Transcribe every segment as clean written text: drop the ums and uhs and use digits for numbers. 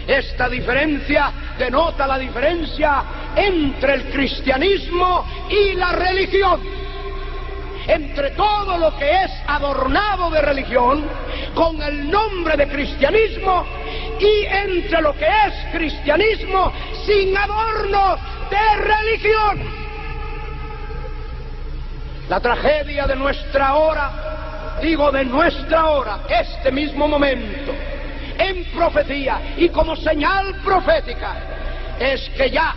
Esta diferencia denota la diferencia entre el cristianismo y la religión. Entre todo lo que es adornado de religión con el nombre de cristianismo y entre lo que es cristianismo sin adorno de religión. La tragedia de nuestra hora, digo de nuestra hora, este mismo momento, en profecía y como señal profética, es que ya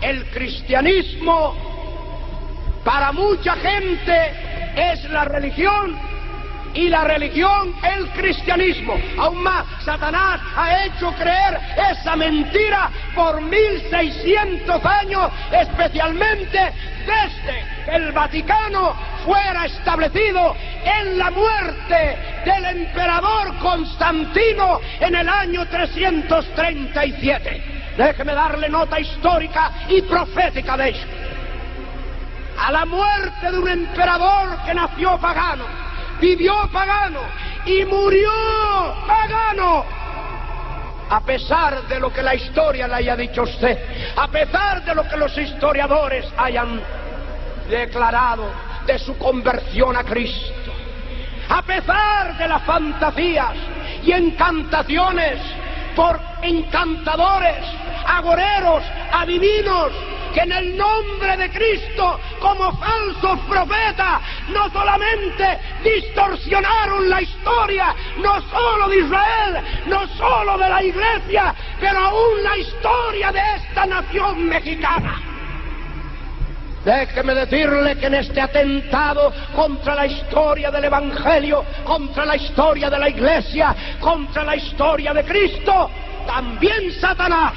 el cristianismo para mucha gente es la religión y la religión el cristianismo. Aún más, Satanás ha hecho creer esa mentira por 1600 años, especialmente desde que el Vaticano fuera establecido en la muerte del emperador Constantino en el año 337. Déjeme darle nota histórica y profética de ello. A la muerte de un emperador que nació pagano, vivió pagano y murió pagano, a pesar de lo que la historia le haya dicho a usted, a pesar de lo que los historiadores hayan declarado de su conversión a Cristo, a pesar de las fantasías y encantaciones por encantadores, agoreros, adivinos, que en el nombre de Cristo, como falsos profetas, no solamente distorsionaron la historia, no solo de Israel, no solo de la Iglesia, pero aún la historia de esta nación mexicana. Déjeme decirle que en este atentado contra la historia del Evangelio, contra la historia de la Iglesia, contra la historia de Cristo, también Satanás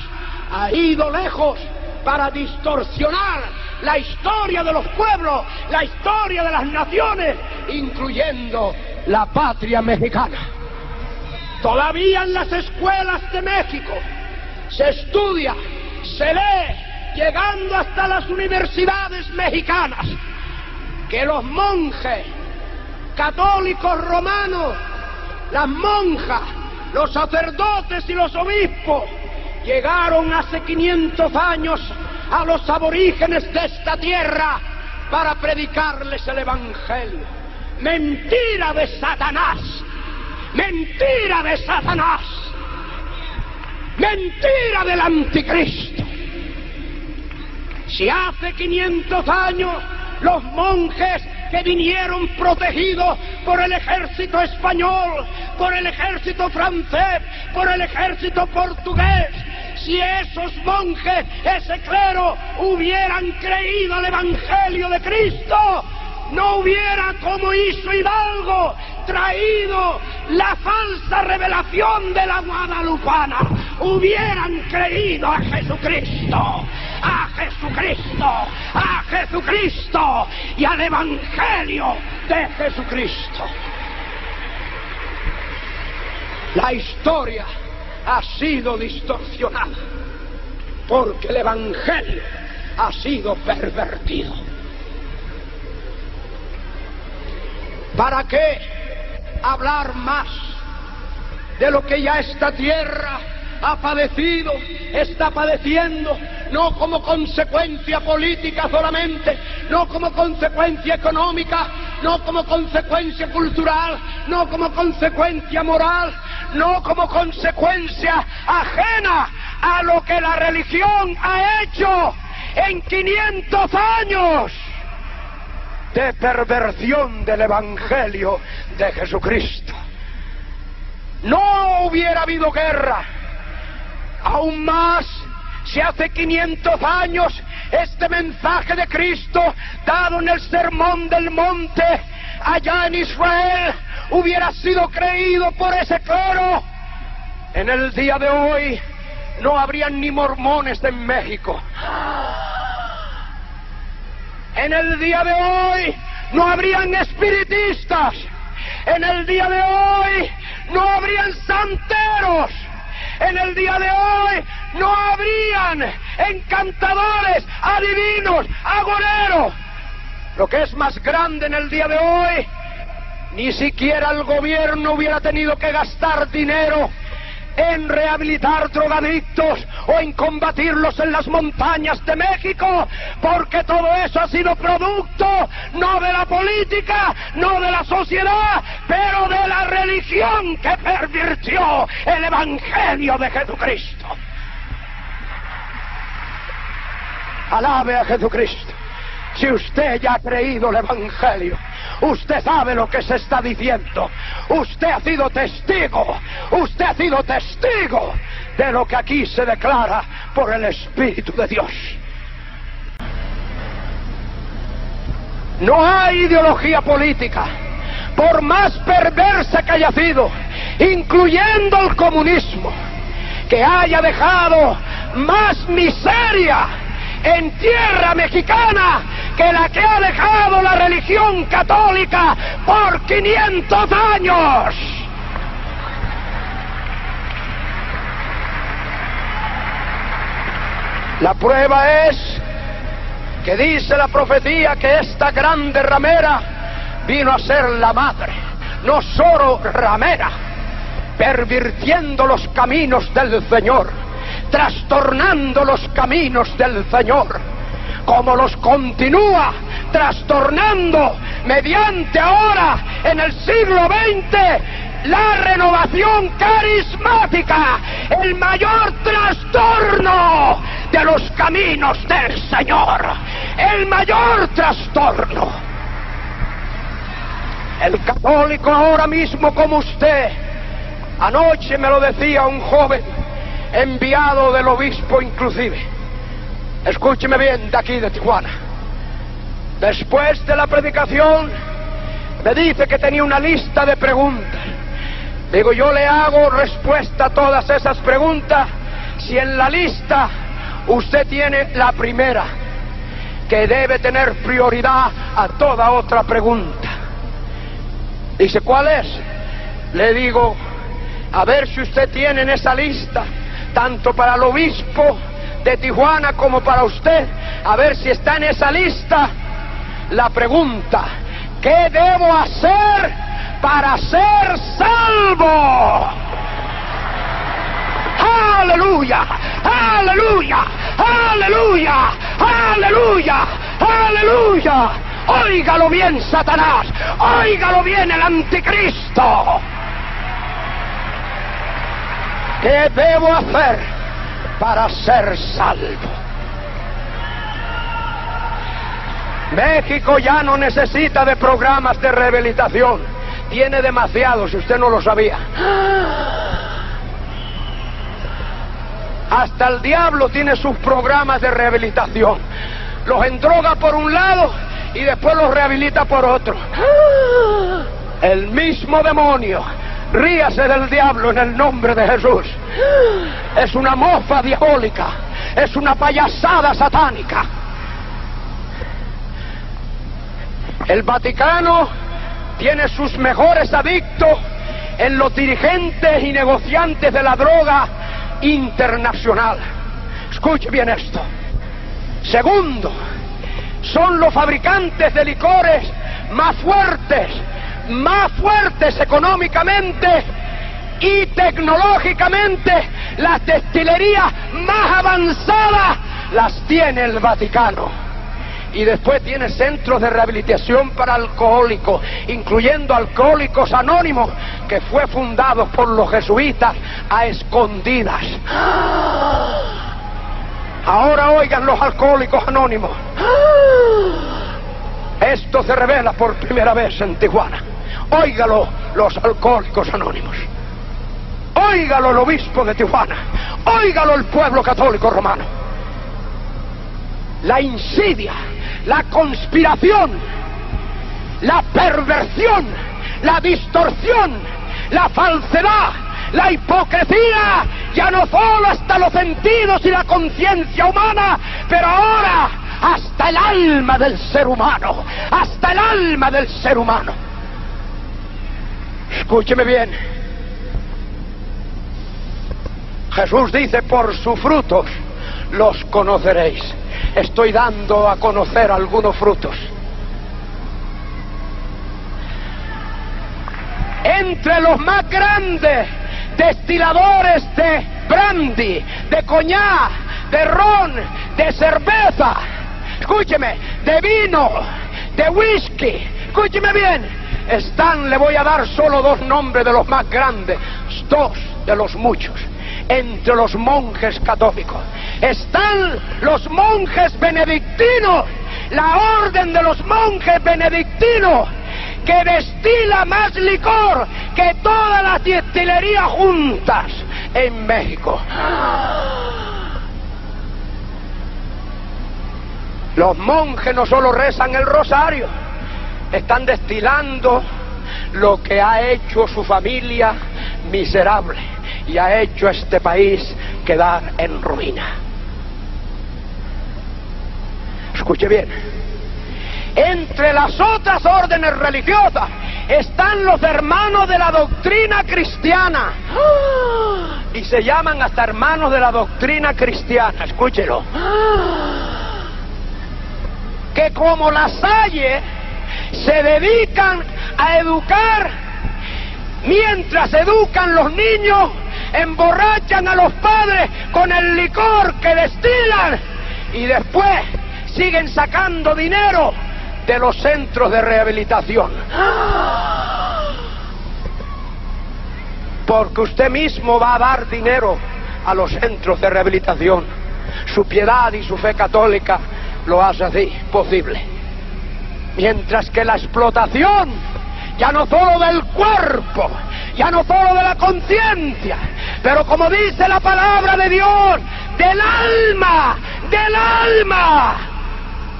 ha ido lejos para distorsionar la historia de los pueblos, la historia de las naciones, incluyendo la patria mexicana. Todavía en las escuelas de México se estudia, se lee, llegando hasta las universidades mexicanas, que los monjes católicos romanos, las monjas, los sacerdotes y los obispos llegaron hace 500 años a los aborígenes de esta tierra para predicarles el Evangelio. Mentira de Satanás, mentira de Satanás, mentira del anticristo. Si hace 500 años los monjes que vinieron protegidos por el ejército español, por el ejército francés, por el ejército portugués, si esos monjes, ese clero, hubieran creído el Evangelio de Cristo, no hubiera, como hizo Hidalgo, traído la falsa revelación de la guadalupana. Hubieran creído a Jesucristo, a Jesucristo, a Jesucristo y al Evangelio de Jesucristo. La historia ha sido distorsionada porque el Evangelio ha sido pervertido. ¿Para qué hablar más de lo que ya esta tierra ha padecido, está padeciendo, no como consecuencia política solamente, no como consecuencia económica, no como consecuencia cultural, no como consecuencia moral, no como consecuencia ajena a lo que la religión ha hecho en 500 años de perversión del Evangelio de Jesucristo? No hubiera habido guerra. Aún más, si hace 500 años este mensaje de Cristo, dado en el Sermón del Monte, allá en Israel, hubiera sido creído por ese clero, en el día de hoy no habrían ni mormones en México. En el día de hoy no habrían espiritistas. En el día de hoy no habrían santeros. En el día de hoy no habrían encantadores, adivinos, agoreros. Lo que es más grande en el día de hoy, ni siquiera el gobierno hubiera tenido que gastar dinero en rehabilitar drogadictos o en combatirlos en las montañas de México, porque todo eso ha sido producto no de la política, no de la sociedad, pero de la religión que pervirtió el Evangelio de Jesucristo. Alabe a Jesucristo. Si usted ya ha creído el Evangelio, usted sabe lo que se está diciendo. Usted ha sido testigo de lo que aquí se declara por el Espíritu de Dios. No hay ideología política, por más perversa que haya sido, incluyendo el comunismo, que haya dejado más miseria en tierra mexicana que la que ha dejado la religión católica por 500 años. La prueba es que dice la profecía que esta grande ramera vino a ser la madre, no solo ramera, pervirtiendo los caminos del Señor, trastornando los caminos del Señor, como los continúa trastornando mediante ahora en el siglo XX la renovación carismática, el mayor trastorno de los caminos del Señor, el mayor trastorno. El católico ahora mismo como usted, anoche me lo decía un joven enviado del obispo inclusive, escúcheme bien, de aquí de Tijuana, después de la predicación me dice que tenía una lista de preguntas. Digo, yo le hago respuesta a todas esas preguntas si en la lista usted tiene la primera, que debe tener prioridad a toda otra pregunta. Dice, ¿cuál es? Le digo, a ver si usted tiene en esa lista, tanto para el obispo de Tijuana como para usted, a ver si está en esa lista la pregunta, ¿qué debo hacer para ser salvo? ¡Aleluya! ¡Aleluya! ¡Aleluya! ¡Aleluya! ¡Aleluya! Óigalo bien, Satanás, óigalo bien, el anticristo. ¿Qué debo hacer para ser salvo? México ya no necesita de programas de rehabilitación, tiene demasiados, si usted no lo sabía. Hasta el diablo tiene sus programas de rehabilitación, los endroga por un lado y después los rehabilita por otro. El mismo demonio, ríase del diablo en el nombre de Jesús. Es una mofa diabólica, es una payasada satánica. El Vaticano tiene sus mejores adictos en los dirigentes y negociantes de la droga internacional. Escuche bien esto. Segundo, son los fabricantes de licores más fuertes económicamente y tecnológicamente. Las destilerías más avanzadas las tiene el Vaticano. Y después tiene centros de rehabilitación para alcohólicos, incluyendo Alcohólicos Anónimos, que fue fundado por los jesuitas a escondidas. Ahora oigan los Alcohólicos Anónimos. Esto se revela por primera vez en Tijuana. Óigalo los Alcohólicos Anónimos. Óigalo el obispo de Tijuana. Óigalo el pueblo católico romano. La insidia, la conspiración, la perversión, la distorsión, la falsedad, la hipocresía, ya no solo hasta los sentidos y la conciencia humana, pero ahora hasta el alma del ser humano, hasta el alma del ser humano. Escúcheme bien. Jesús dice, por sus frutos los conoceréis. Estoy dando a conocer algunos frutos. Entre los más grandes destiladores de brandy, de coñac, de ron, de cerveza, escúcheme, de vino, de whisky, escúcheme bien, le voy a dar solo dos nombres de los más grandes, dos de los muchos. Entre los monjes católicos están los monjes benedictinos, la orden de los monjes benedictinos, que destila más licor que todas las destilerías juntas en México. Los monjes no solo rezan el rosario, están destilando lo que ha hecho su familia miserable y ha hecho este país quedar en ruina. Escuche bien, entre las otras órdenes religiosas están los hermanos de la doctrina cristiana, y se llaman hasta hermanos de la doctrina cristiana, escúchelo, que como La Salle se dedican a educar, mientras educan los niños, emborrachan a los padres con el licor que destilan y después siguen sacando dinero de los centros de rehabilitación. Porque usted mismo va a dar dinero a los centros de rehabilitación. Su piedad y su fe católica lo hace así posible. Mientras que la explotación, ya no solo del cuerpo, ya no solo de la conciencia, pero como dice la palabra de Dios, del alma,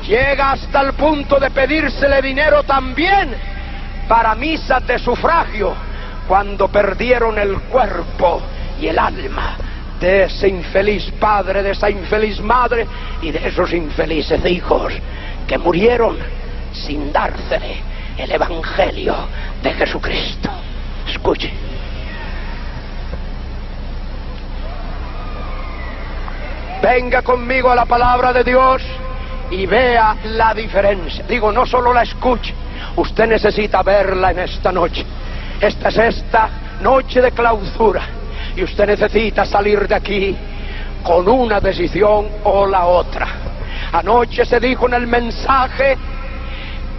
llega hasta el punto de pedírsele dinero también para misas de sufragio, cuando perdieron el cuerpo y el alma de ese infeliz padre, de esa infeliz madre y de esos infelices hijos que murieron sin dársele el Evangelio de Jesucristo. Escuche. Venga conmigo a la palabra de Dios y vea la diferencia. Digo, no solo la escuche, usted necesita verla en esta noche. Esta es esta noche de clausura y usted necesita salir de aquí con una decisión o la otra. Anoche se dijo en el mensaje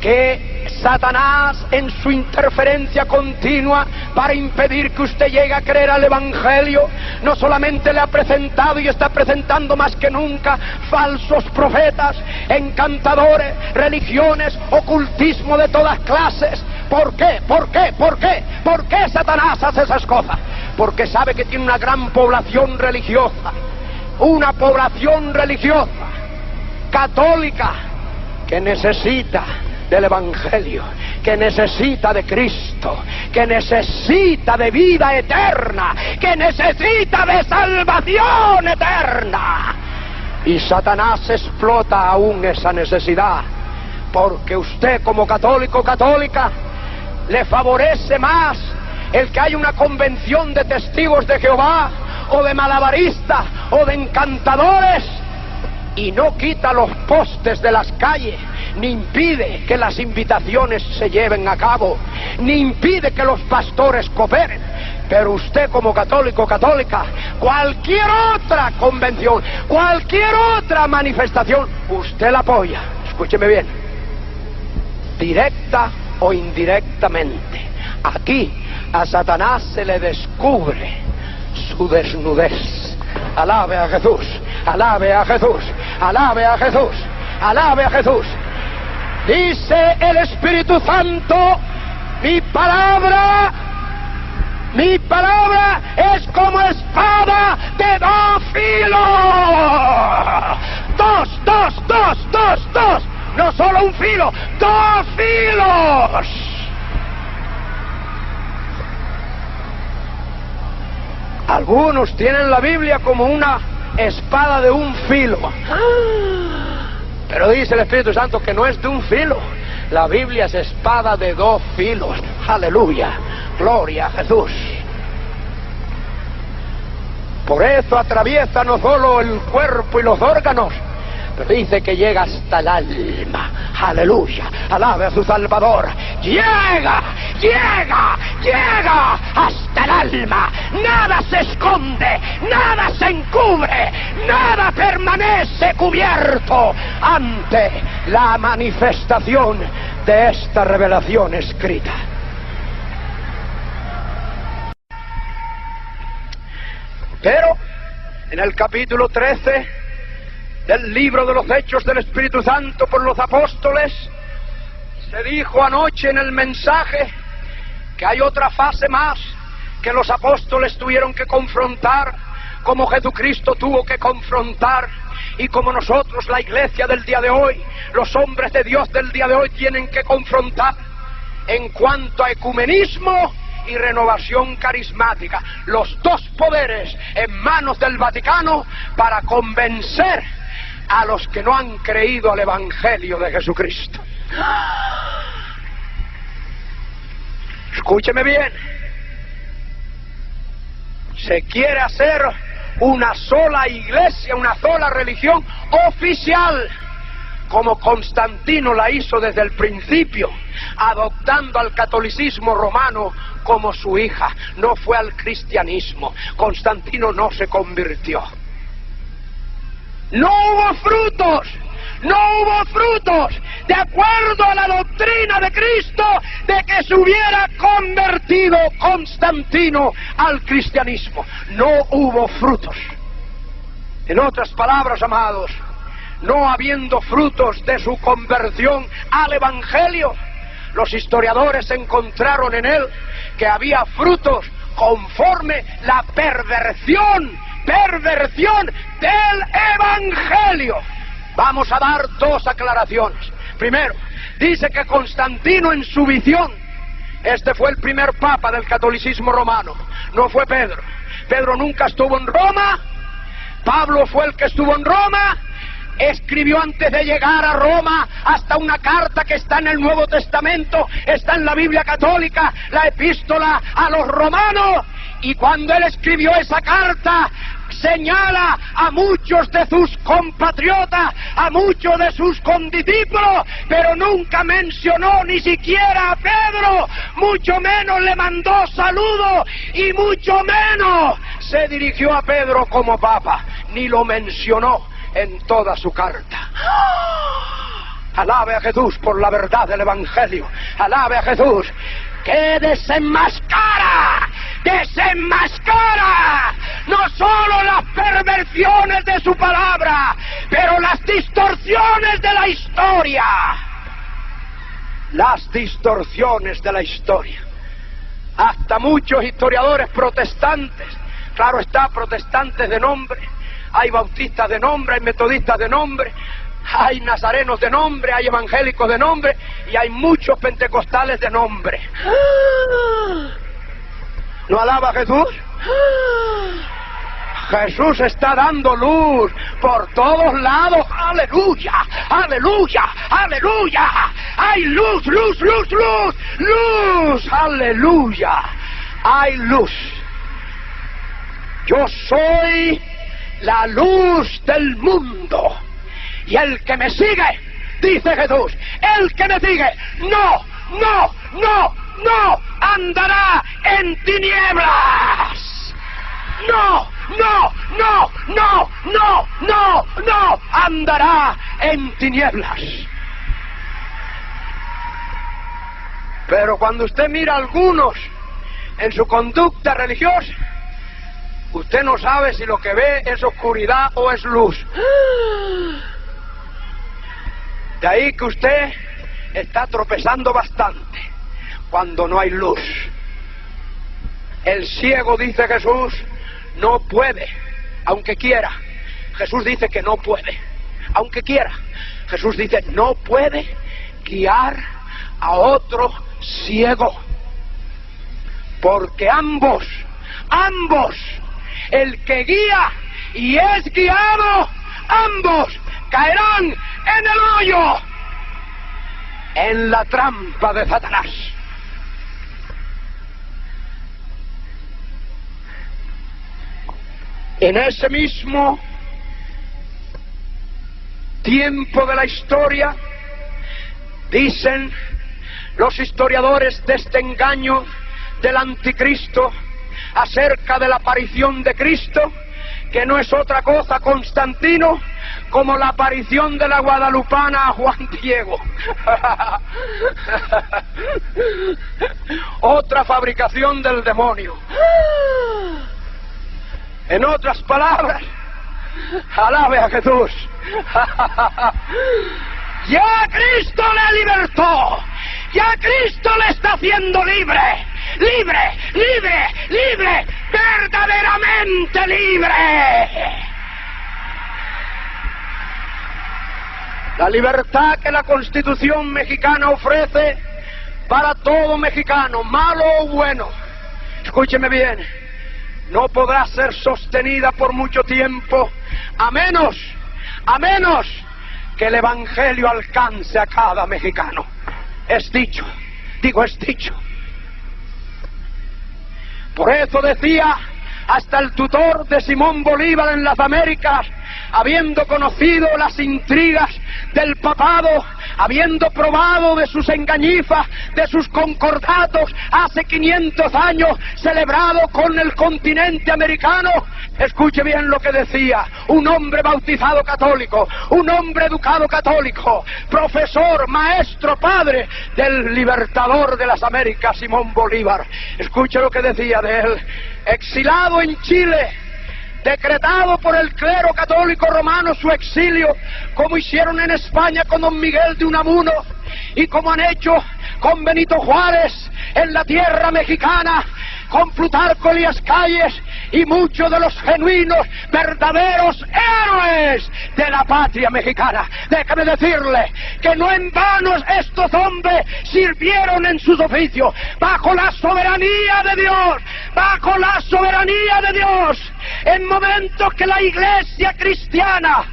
que Satanás, en su interferencia continua para impedir que usted llegue a creer al Evangelio, no solamente le ha presentado y está presentando más que nunca falsos profetas, encantadores, religiones, ocultismo de todas clases. ¿Por qué? ¿Por qué? ¿Por qué? ¿Por qué Satanás hace esas cosas? Porque sabe que tiene una gran población religiosa, una población religiosa católica que necesita del Evangelio, que necesita de Cristo, que necesita de vida eterna, que necesita de salvación eterna. Y Satanás explota aún esa necesidad, porque usted como católico o católica le favorece más el que haya una convención de testigos de Jehová o de malabaristas o de encantadores, y no quita los postes de las calles, ni impide que las invitaciones se lleven a cabo, ni impide que los pastores cooperen. Pero usted como católico o católica, cualquier otra convención, cualquier otra manifestación, usted la apoya. Escúcheme bien, directa o indirectamente. Aquí a Satanás se le descubre su desnudez. Alabe a Jesús, alabe a Jesús, alabe a Jesús, alabe a Jesús. Dice el Espíritu Santo, mi palabra es como espada de dos filos. Dos. No solo un filo, dos filos. Algunos tienen la Biblia como una espada de un filo. Pero dice el Espíritu Santo que no es de un filo. La Biblia es espada de dos filos. Aleluya. Gloria a Jesús. Por eso atraviesa no solo el cuerpo y los órganos, pero dice que llega hasta el alma. Aleluya. Alabe a su Salvador. Llega llega hasta el alma. Nada se esconde, nada se encubre, nada permanece cubierto ante la manifestación de esta revelación escrita. Pero en el capítulo 13 del libro de los Hechos del Espíritu Santo por los apóstoles, se dijo anoche en el mensaje que hay otra fase más que los apóstoles tuvieron que confrontar, como Jesucristo tuvo que confrontar, y como nosotros, la iglesia del día de hoy, los hombres de Dios del día de hoy, tienen que confrontar en cuanto a ecumenismo y renovación carismática, los dos poderes en manos del Vaticano para convencer a los que no han creído al Evangelio de Jesucristo. Escúcheme bien. Se quiere hacer una sola iglesia, una sola religión oficial, como Constantino la hizo desde el principio, adoptando al catolicismo romano como su hija. No fue al cristianismo. Constantino no se convirtió. No hubo frutos, de acuerdo a la doctrina de Cristo, de que se hubiera convertido Constantino al cristianismo. No hubo frutos. En otras palabras, amados, no habiendo frutos de su conversión al Evangelio, los historiadores encontraron en él que había frutos conforme la perversión del Evangelio. Vamos a dar dos aclaraciones. Primero, dice que Constantino en su visión, este fue el primer papa del catolicismo romano, no fue Pedro. Pedro nunca estuvo en Roma, Pablo fue el que estuvo en Roma, escribió antes de llegar a Roma hasta una carta que está en el Nuevo Testamento, está en la Biblia católica, la epístola a los romanos, y cuando él escribió esa carta, señala a muchos de sus compatriotas, a muchos de sus condiscípulos, pero nunca mencionó ni siquiera a Pedro, mucho menos le mandó saludos y mucho menos se dirigió a Pedro como papa, ni lo mencionó en toda su carta. Alabe a Jesús por la verdad del Evangelio, alabe a Jesús que desenmascara no solo las perversiones de su palabra, pero las distorsiones de la historia. Las distorsiones de la historia. Hasta muchos historiadores protestantes, claro está, protestantes de nombre, hay bautistas de nombre, hay metodistas de nombre, hay nazarenos de nombre, hay evangélicos de nombre y hay muchos pentecostales de nombre. ¿No alaba a Jesús? Jesús está dando luz por todos lados. ¡Aleluya! ¡Aleluya! ¡Aleluya! ¡Hay luz, luz, luz, luz! ¡Luz! ¡Aleluya! ¡Hay luz! Yo soy la luz del mundo. Y el que me sigue, dice Jesús, el que me sigue, no andará en tinieblas. No andará en tinieblas. Pero cuando usted mira a algunos en su conducta religiosa, usted no sabe si lo que ve es oscuridad o es luz. De ahí que usted está tropezando bastante cuando no hay luz. El ciego, dice Jesús, no puede, aunque quiera. Jesús dice que no puede, aunque quiera. Jesús dice, no puede guiar a otro ciego. Porque ambos, el que guía y es guiado, ambos caerán en el hoyo, en la trampa de Satanás. En ese mismo tiempo de la historia, dicen los historiadores de este engaño del anticristo acerca de la aparición de Cristo, que no es otra cosa, Constantino, como la aparición de la guadalupana a Juan Diego. Otra fabricación del demonio. En otras palabras, alabe a Jesús. Ya Cristo le libertó, ya Cristo le está haciendo libre, libre, libre, libre, verdaderamente libre. La libertad que la Constitución mexicana ofrece para todo mexicano, malo o bueno, escúcheme bien, no podrá ser sostenida por mucho tiempo, a menos que el Evangelio alcance a cada mexicano. Es dicho, es dicho. Por eso decía hasta el tutor de Simón Bolívar en las Américas, habiendo conocido las intrigas del papado, habiendo probado de sus engañifas, de sus concordatos hace 500 años, celebrado con el continente americano, escuche bien lo que decía, un hombre bautizado católico, un hombre educado católico, profesor, maestro, padre del libertador de las Américas, Simón Bolívar. Escuche lo que decía de él, exilado en Chile, decretado por el clero católico romano su exilio, como hicieron en España con don Miguel de Unamuno y como han hecho con Benito Juárez en la tierra mexicana, con Plutarco Elías Calles y muchos de los genuinos, verdaderos héroes de la patria mexicana. Déjame decirle que no en vano estos hombres sirvieron en sus oficios, bajo la soberanía de Dios, bajo la soberanía de Dios, en momentos que la iglesia cristiana,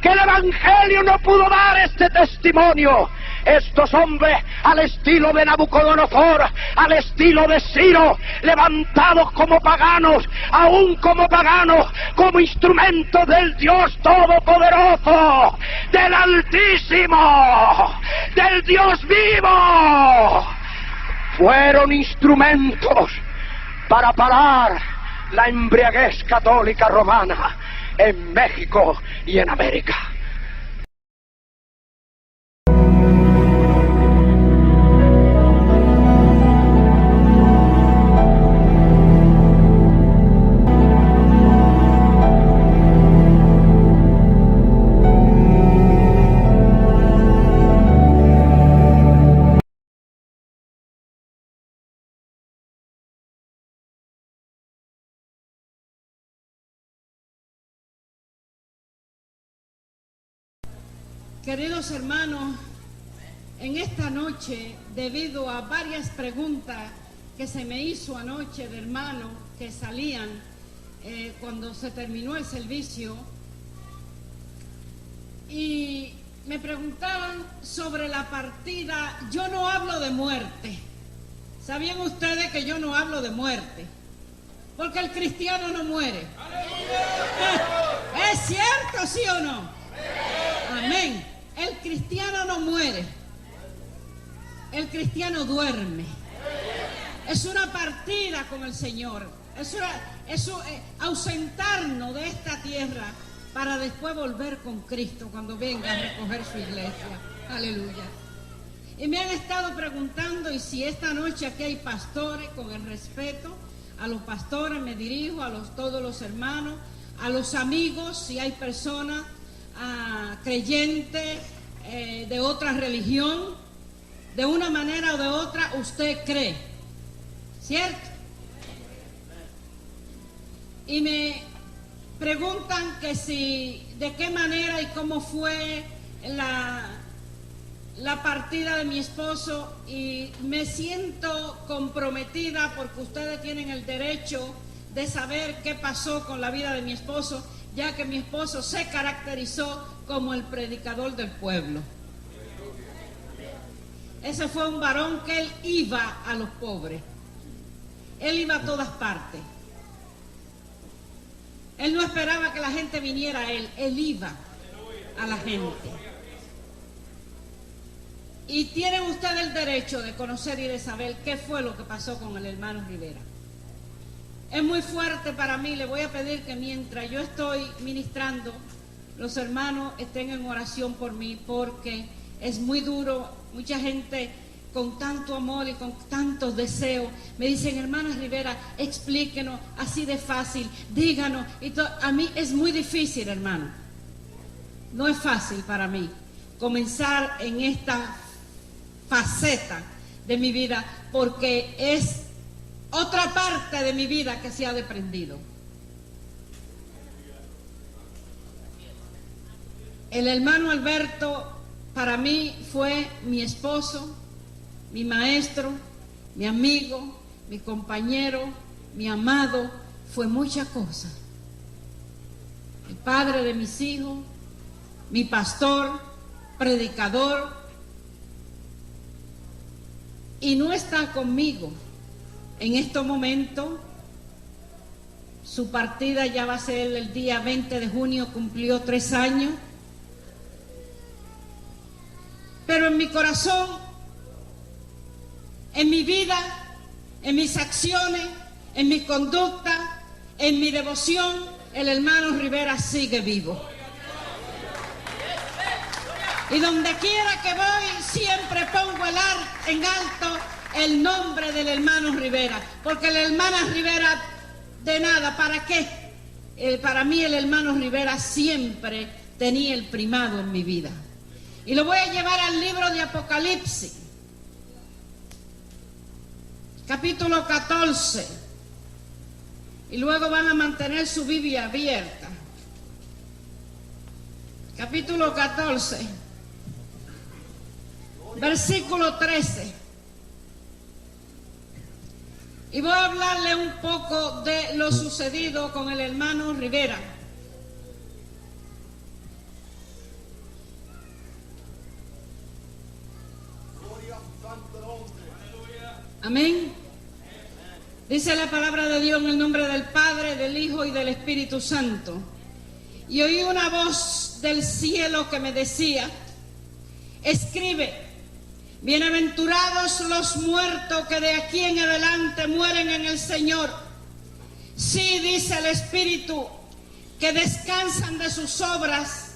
que el evangelio no pudo dar este testimonio. Estos hombres, al estilo de Nabucodonosor, al estilo de Ciro, levantados como paganos, aún como paganos, como instrumentos del Dios Todopoderoso, del Altísimo, del Dios vivo, fueron instrumentos para parar la embriaguez católica romana en México y en América. Queridos hermanos, en esta noche, debido a varias preguntas que se me hizo anoche de hermanos que salían cuando se terminó el servicio, y me preguntaban sobre la partida, yo no hablo de muerte. ¿Sabían ustedes que yo no hablo de muerte? Porque el cristiano no muere. ¿Es cierto, sí o no? Amén. El cristiano no muere, el cristiano duerme. Es una partida con el Señor, es ausentarnos de esta tierra para después volver con Cristo cuando venga a recoger su iglesia. Aleluya. Y me han estado preguntando, y si esta noche aquí hay pastores, con el respeto a los pastores me dirijo, a todos los hermanos, a los amigos, si hay personas creyente de otra religión, de una manera o de otra usted cree, ¿cierto? Y me preguntan que si, de qué manera y cómo fue la partida de mi esposo, y me siento comprometida porque ustedes tienen el derecho de saber qué pasó con la vida de mi esposo, ya que mi esposo se caracterizó como el predicador del pueblo. Ese fue un varón que él iba a los pobres, él iba a todas partes, él no esperaba que la gente viniera a él, él iba a la gente. Y tienen ustedes el derecho de conocer y de saber qué fue lo que pasó con el hermano Rivera. Es muy fuerte para mí. Le voy a pedir que mientras yo estoy ministrando, los hermanos estén en oración por mí, porque es muy duro. Mucha gente con tanto amor y con tantos deseos me dicen: hermana Rivera, explíquenos así de fácil, díganos. A mí es muy difícil, hermano. No es fácil para mí comenzar en esta faceta de mi vida, porque es otra parte de mi vida que se ha desprendido. El hermano Alberto para mí fue mi esposo, mi maestro, mi amigo, mi compañero, mi amado, fue muchas cosas. El padre de mis hijos, mi pastor, predicador, y no está conmigo en estos momentos. Su partida ya va a ser el día 20 de junio, cumplió 3 años. Pero en mi corazón, en mi vida, en mis acciones, en mi conducta, en mi devoción, el hermano Rivera sigue vivo. Y donde quiera que voy, siempre pongo en alto el nombre del hermano Rivera, porque la hermana Rivera, de nada, ¿para qué? Para mí el hermano Rivera siempre tenía el primado en mi vida. Y lo voy a llevar al libro de Apocalipsis, capítulo 14, y luego van a mantener su Biblia abierta. Capítulo 14, versículo 13. Y voy a hablarle un poco de lo sucedido con el hermano Rivera. Amén. Dice la palabra de Dios en el nombre del Padre, del Hijo y del Espíritu Santo. Y oí una voz del cielo que me decía: escribe, bienaventurados los muertos que de aquí en adelante mueren en el Señor. Sí, dice el Espíritu, que descansan de sus obras,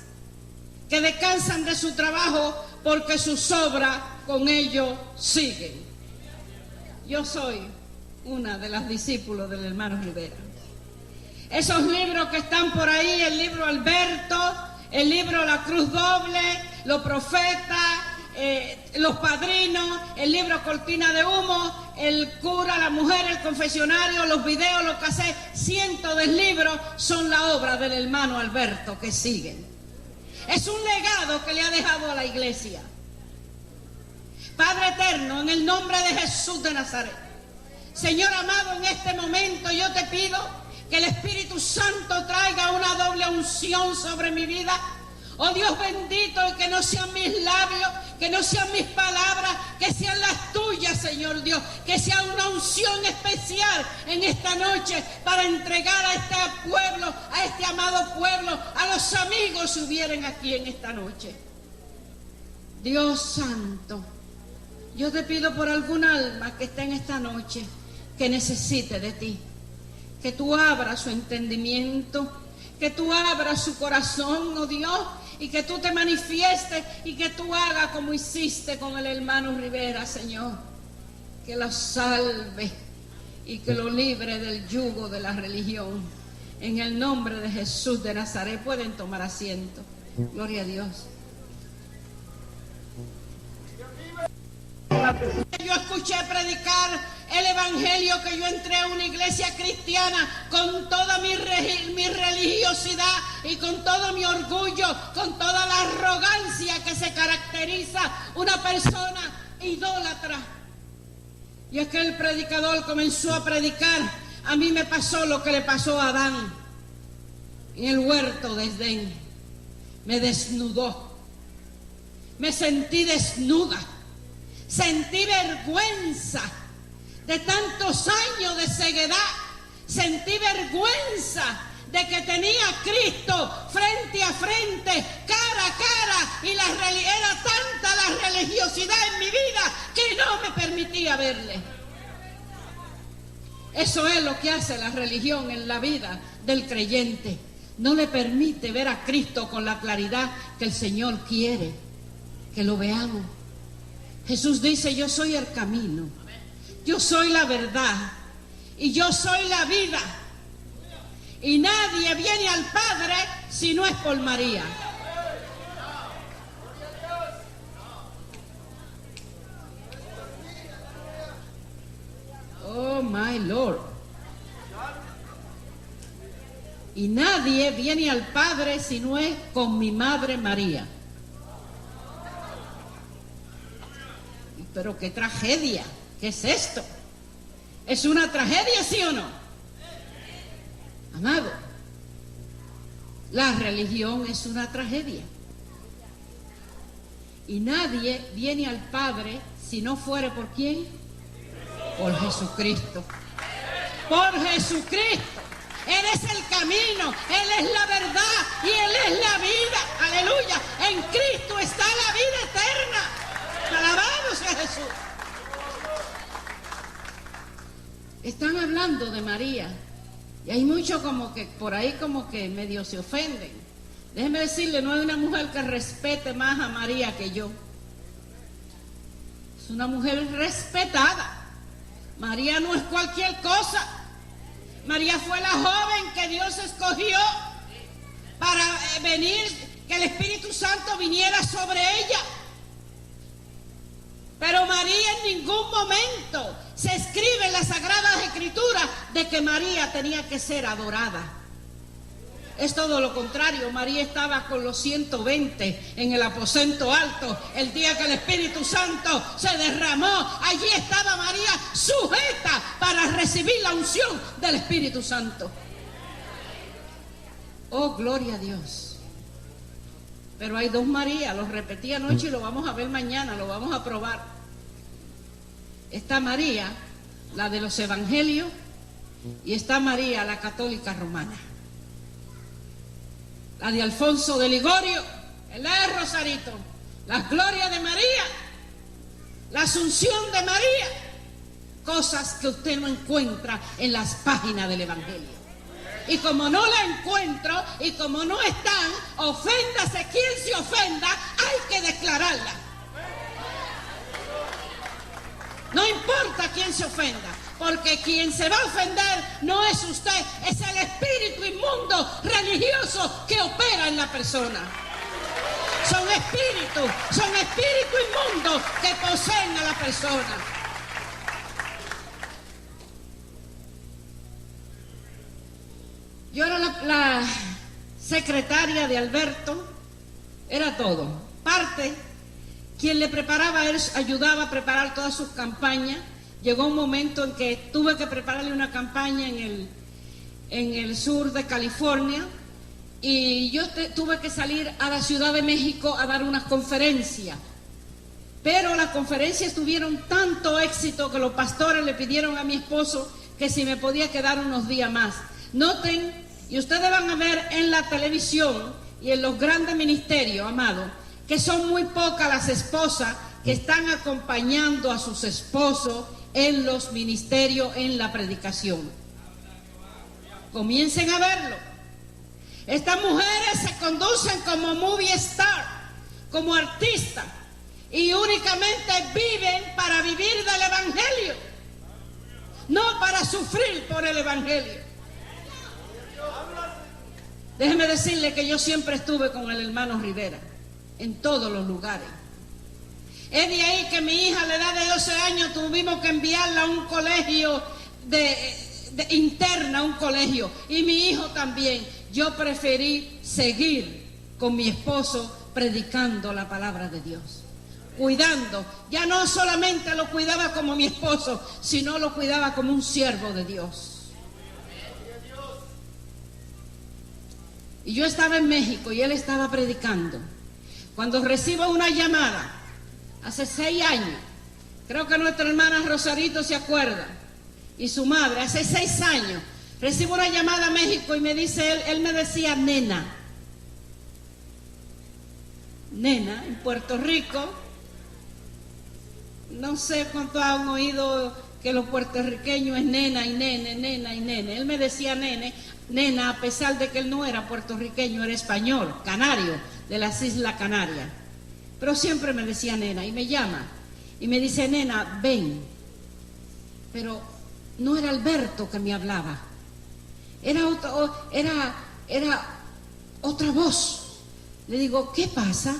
que descansan de su trabajo, porque sus obras con ellos siguen. Yo soy una de las discípulos del hermano Rivera. Esos libros que están por ahí, el libro Alberto, el libro La Cruz Doble, Los Profetas, Los Padrinos, el libro Cortina de Humo, el cura, la mujer, el confesionario, los videos, los cassettes, cientos de libros son la obra del hermano Alberto que siguen. Es un legado que le ha dejado a la iglesia. Padre eterno, en el nombre de Jesús de Nazaret, Señor amado, en este momento yo te pido que el Espíritu Santo traiga una doble unción sobre mi vida. Oh Dios bendito, y que no sean mis labios, que no sean mis palabras, que sean las tuyas, Señor Dios, que sea una unción especial en esta noche para entregar a este pueblo, a este amado pueblo, a los amigos que hubieren aquí en esta noche. Dios santo, yo te pido por algún alma que esté en esta noche, que necesite de ti, que tú abras su entendimiento, que tú abras su corazón, oh Dios, y que tú te manifiestes y que tú hagas como hiciste con el hermano Rivera, Señor, que lo salve y que lo libre del yugo de la religión. En el nombre de Jesús de Nazaret. Pueden tomar asiento. Gloria a Dios. Yo escuché predicar el evangelio, que yo entré a una iglesia cristiana con toda mi religiosidad y con todo mi orgullo, con toda la arrogancia que se caracteriza una persona idólatra. Y es que el predicador comenzó a predicar. A mí me pasó lo que le pasó a Adán en el huerto de Edén. Me desnudó. Me sentí desnuda. Sentí vergüenza de tantos años de ceguedad. Sentí vergüenza de que tenía a Cristo frente a frente, cara a cara, y era tanta la religiosidad en mi vida que no me permitía verle. Eso es lo que hace la religión en la vida del creyente. No le permite ver a Cristo con la claridad que el Señor quiere que lo veamos. Jesús dice: yo soy el camino, yo soy la verdad y yo soy la vida. Y nadie viene al Padre si no es por María. Oh, my Lord. Y nadie viene al Padre si no es con mi madre María. Pero qué tragedia, ¿qué es esto? ¿Es una tragedia, sí o no? Amado, la religión es una tragedia. Y nadie viene al Padre si no fuere ¿por quién? Por Jesucristo. Por Jesucristo. Él es el camino, Él es la verdad y Él es la vida. Aleluya. En Cristo está la vida eterna. Alabado sea Jesús. Están hablando de María y hay muchos como que por ahí como que medio se ofenden. Déjeme decirle, no hay una mujer que respete más a María que yo. Es una mujer respetada. María no es cualquier cosa. María fue la joven que Dios escogió para venir, que el Espíritu Santo viniera sobre ella. Pero María en ningún momento se escribe en las Sagradas Escrituras de que María tenía que ser adorada. Es todo lo contrario. María estaba con los 120 en el aposento alto el día que el Espíritu Santo se derramó. Allí estaba María sujeta para recibir la unción del Espíritu Santo. Oh, gloria a Dios. Pero hay dos Marías, lo repetí anoche y lo vamos a ver mañana, lo vamos a probar. Está María, la de los evangelios, y está María, la católica romana. La de Alfonso de Ligorio, el Rosarito, las glorias de María, la asunción de María, cosas que usted no encuentra en las páginas del Evangelio. Y como no la encuentro y como no están, oféndase quien se ofenda, hay que declararla. No importa quién se ofenda, porque quien se va a ofender no es usted, es el espíritu inmundo religioso que opera en la persona. Son espíritus inmundos que poseen a la persona. Yo era la secretaria de Alberto, era todo. Parte, quien le preparaba, él ayudaba a preparar todas sus campañas. Llegó un momento en que tuve que prepararle una campaña en el sur de California y yo tuve que salir a la Ciudad de México a dar unas conferencias. Pero las conferencias tuvieron tanto éxito que los pastores le pidieron a mi esposo que si me podía quedar unos días más. Noten, y ustedes van a ver en la televisión y en los grandes ministerios, amados, que son muy pocas las esposas que están acompañando a sus esposos en los ministerios, en la predicación. Comiencen a verlo. Estas mujeres se conducen como movie star, como artistas, y únicamente viven para vivir del Evangelio, no para sufrir por el Evangelio. Déjeme decirle que yo siempre estuve con el hermano Rivera, en todos los lugares. Es de ahí que mi hija a la edad de 12 años tuvimos que enviarla a un colegio interna, a un colegio. Y mi hijo también. Yo preferí seguir con mi esposo predicando la palabra de Dios. Cuidando. Ya no solamente lo cuidaba como mi esposo, sino lo cuidaba como un siervo de Dios. Y yo estaba en México y él estaba predicando. Cuando recibo una llamada, hace 6 años, creo que nuestra hermana Rosarito se acuerda, y su madre, hace 6 años, Recibo una llamada a México y me dice él me decía nena. Nena, en Puerto Rico, no sé cuánto han oído que los puertorriqueños es nena y nene, nena y nene. Él me decía nena, a pesar de que él no era puertorriqueño, era español, canario, de las Islas Canarias. Pero siempre me decía nena, y me llama y me dice, nena, ven. Pero no era Alberto que me hablaba, era otra voz. Le digo, ¿qué pasa?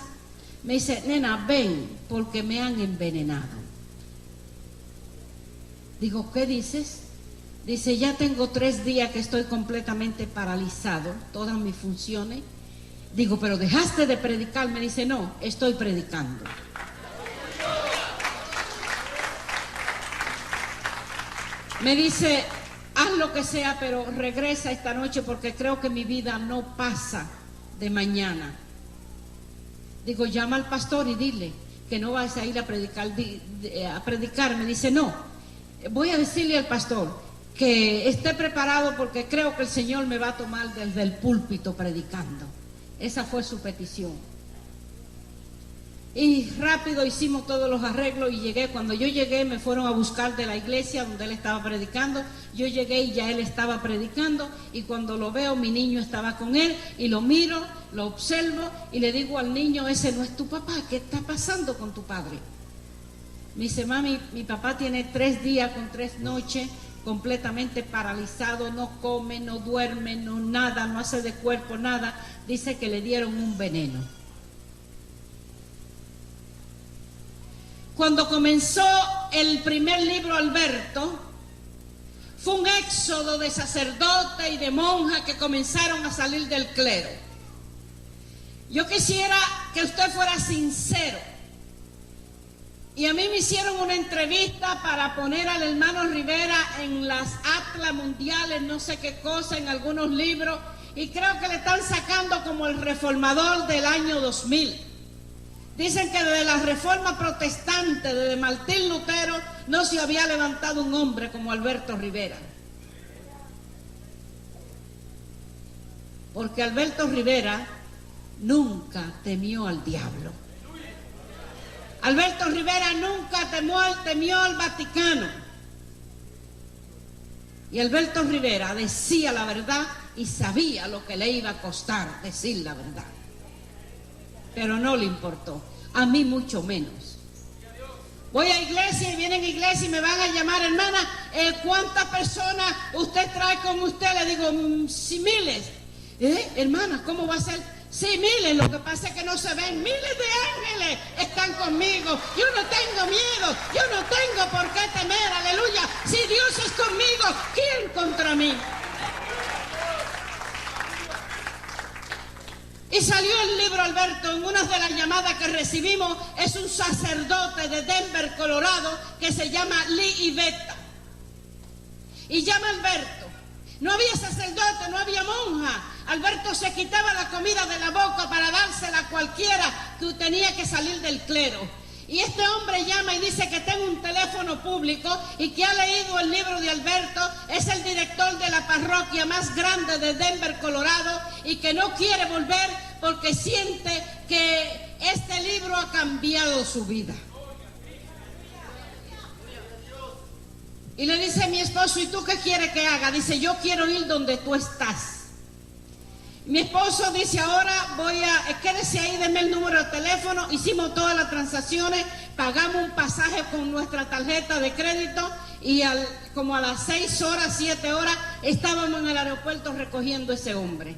Me dice, nena, ven, porque me han envenenado. Digo, ¿qué dices? Dice, ya tengo 3 días que estoy completamente paralizado, todas mis funciones. Digo, ¿pero dejaste de predicar? Me dice, no, estoy predicando. Me dice, haz lo que sea, pero regresa esta noche porque creo que mi vida no pasa de mañana. Digo, llama al pastor y dile que no vas a ir a predicar. Me dice, no, voy a decirle al pastor que esté preparado porque creo que el Señor me va a tomar desde el púlpito predicando. Esa fue su petición. Y rápido hicimos todos los arreglos y llegué. Cuando yo llegué me fueron a buscar de la iglesia donde él estaba predicando. Yo llegué y ya él estaba predicando, y cuando lo veo mi niño estaba con él y lo miro, lo observo y le digo al niño, ese no es tu papá, ¿qué está pasando con tu padre? Me dice, mami, mi papá tiene 3 días con 3 noches completamente paralizado, no come, no duerme, no nada, no hace de cuerpo nada. Dice que le dieron un veneno. Cuando comenzó el primer libro, Alberto, fue un éxodo de sacerdotes y de monjas que comenzaron a salir del clero. Yo quisiera que usted fuera sincero. Y a mí me hicieron una entrevista para poner al hermano Rivera en las atlas mundiales, no sé qué cosa, en algunos libros, y creo que le están sacando como el reformador del año 2000. Dicen que desde la reforma protestante, desde Martín Lutero, no se había levantado un hombre como Alberto Rivera. Porque Alberto Rivera nunca temió al diablo. Alberto Rivera nunca temió al Vaticano. Y Alberto Rivera decía la verdad y sabía lo que le iba a costar decir la verdad. Pero no le importó, a mí mucho menos. Voy a iglesia y vienen a iglesia y me van a llamar, hermana, ¿cuántas personas usted trae con usted? Le digo, sí, miles. Hermana, ¿cómo va a ser? Sí, miles, lo que pasa es que no se ven. Miles de ángeles están conmigo. Yo no tengo miedo, yo no tengo por qué temer, aleluya. Si Dios es conmigo, ¿quién contra mí? Y salió el libro, Alberto. En una de las llamadas que recibimos es un sacerdote de Denver, Colorado, que se llama Lee Ivetta. Y llama a Alberto. No había sacerdote, no había monja. Alberto se quitaba la comida de la boca para dársela a cualquiera que tenía que salir del clero. Y este hombre llama y dice que tengo un teléfono público y que ha leído el libro de Alberto, es el director de la parroquia más grande de Denver, Colorado, y que no quiere volver porque siente que este libro ha cambiado su vida. Y le dice a mi esposo, ¿y tú qué quieres que haga? Dice, yo quiero ir donde tú estás. Mi esposo dice, ahora quédese ahí, denme el número de teléfono. Hicimos todas las transacciones, pagamos un pasaje con nuestra tarjeta de crédito y como a las 6 horas, 7 horas, estábamos en el aeropuerto recogiendo ese hombre.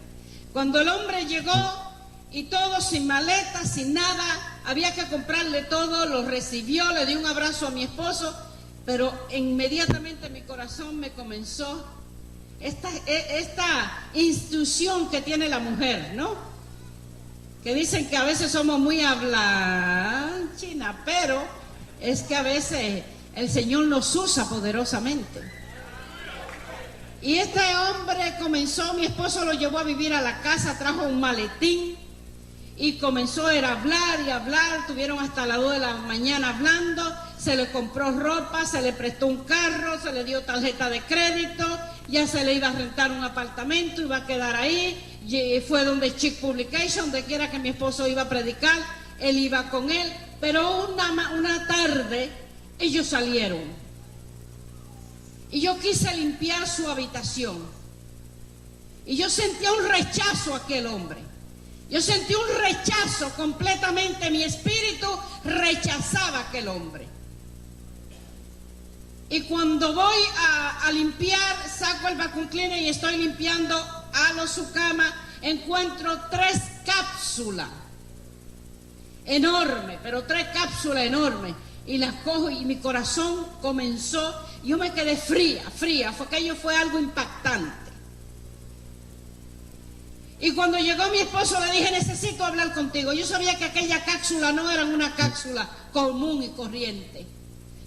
Cuando el hombre llegó y todo sin maleta, sin nada, había que comprarle todo, lo recibió, le di un abrazo a mi esposo, pero inmediatamente mi corazón me comenzó esta instrucción que tiene la mujer, ¿no? Que dicen que a veces somos muy hablanchina, pero es que a veces el Señor nos usa poderosamente. Y este hombre comenzó, mi esposo lo llevó a vivir a la casa, trajo un maletín y comenzó a hablar y hablar, tuvieron hasta las 2 de la mañana hablando, se le compró ropa, se le prestó un carro, se le dio tarjeta de crédito, ya se le iba a rentar un apartamento, iba a quedar ahí, y fue donde Chick Publication, donde quiera que mi esposo iba a predicar, él iba con él, pero una tarde ellos salieron y yo quise limpiar su habitación y yo sentía un rechazo a aquel hombre. Yo sentí un rechazo completamente, mi espíritu rechazaba a aquel hombre. Y cuando voy a limpiar, saco el vacuum cleaner y estoy limpiando, halo su cama, encuentro 3 cápsulas enormes, pero 3 cápsulas enormes, y las cojo y mi corazón comenzó, yo me quedé fría, porque aquello fue algo impactante. Y cuando llegó mi esposo le dije, necesito hablar contigo. Yo sabía que aquella cápsula no era una cápsula común y corriente.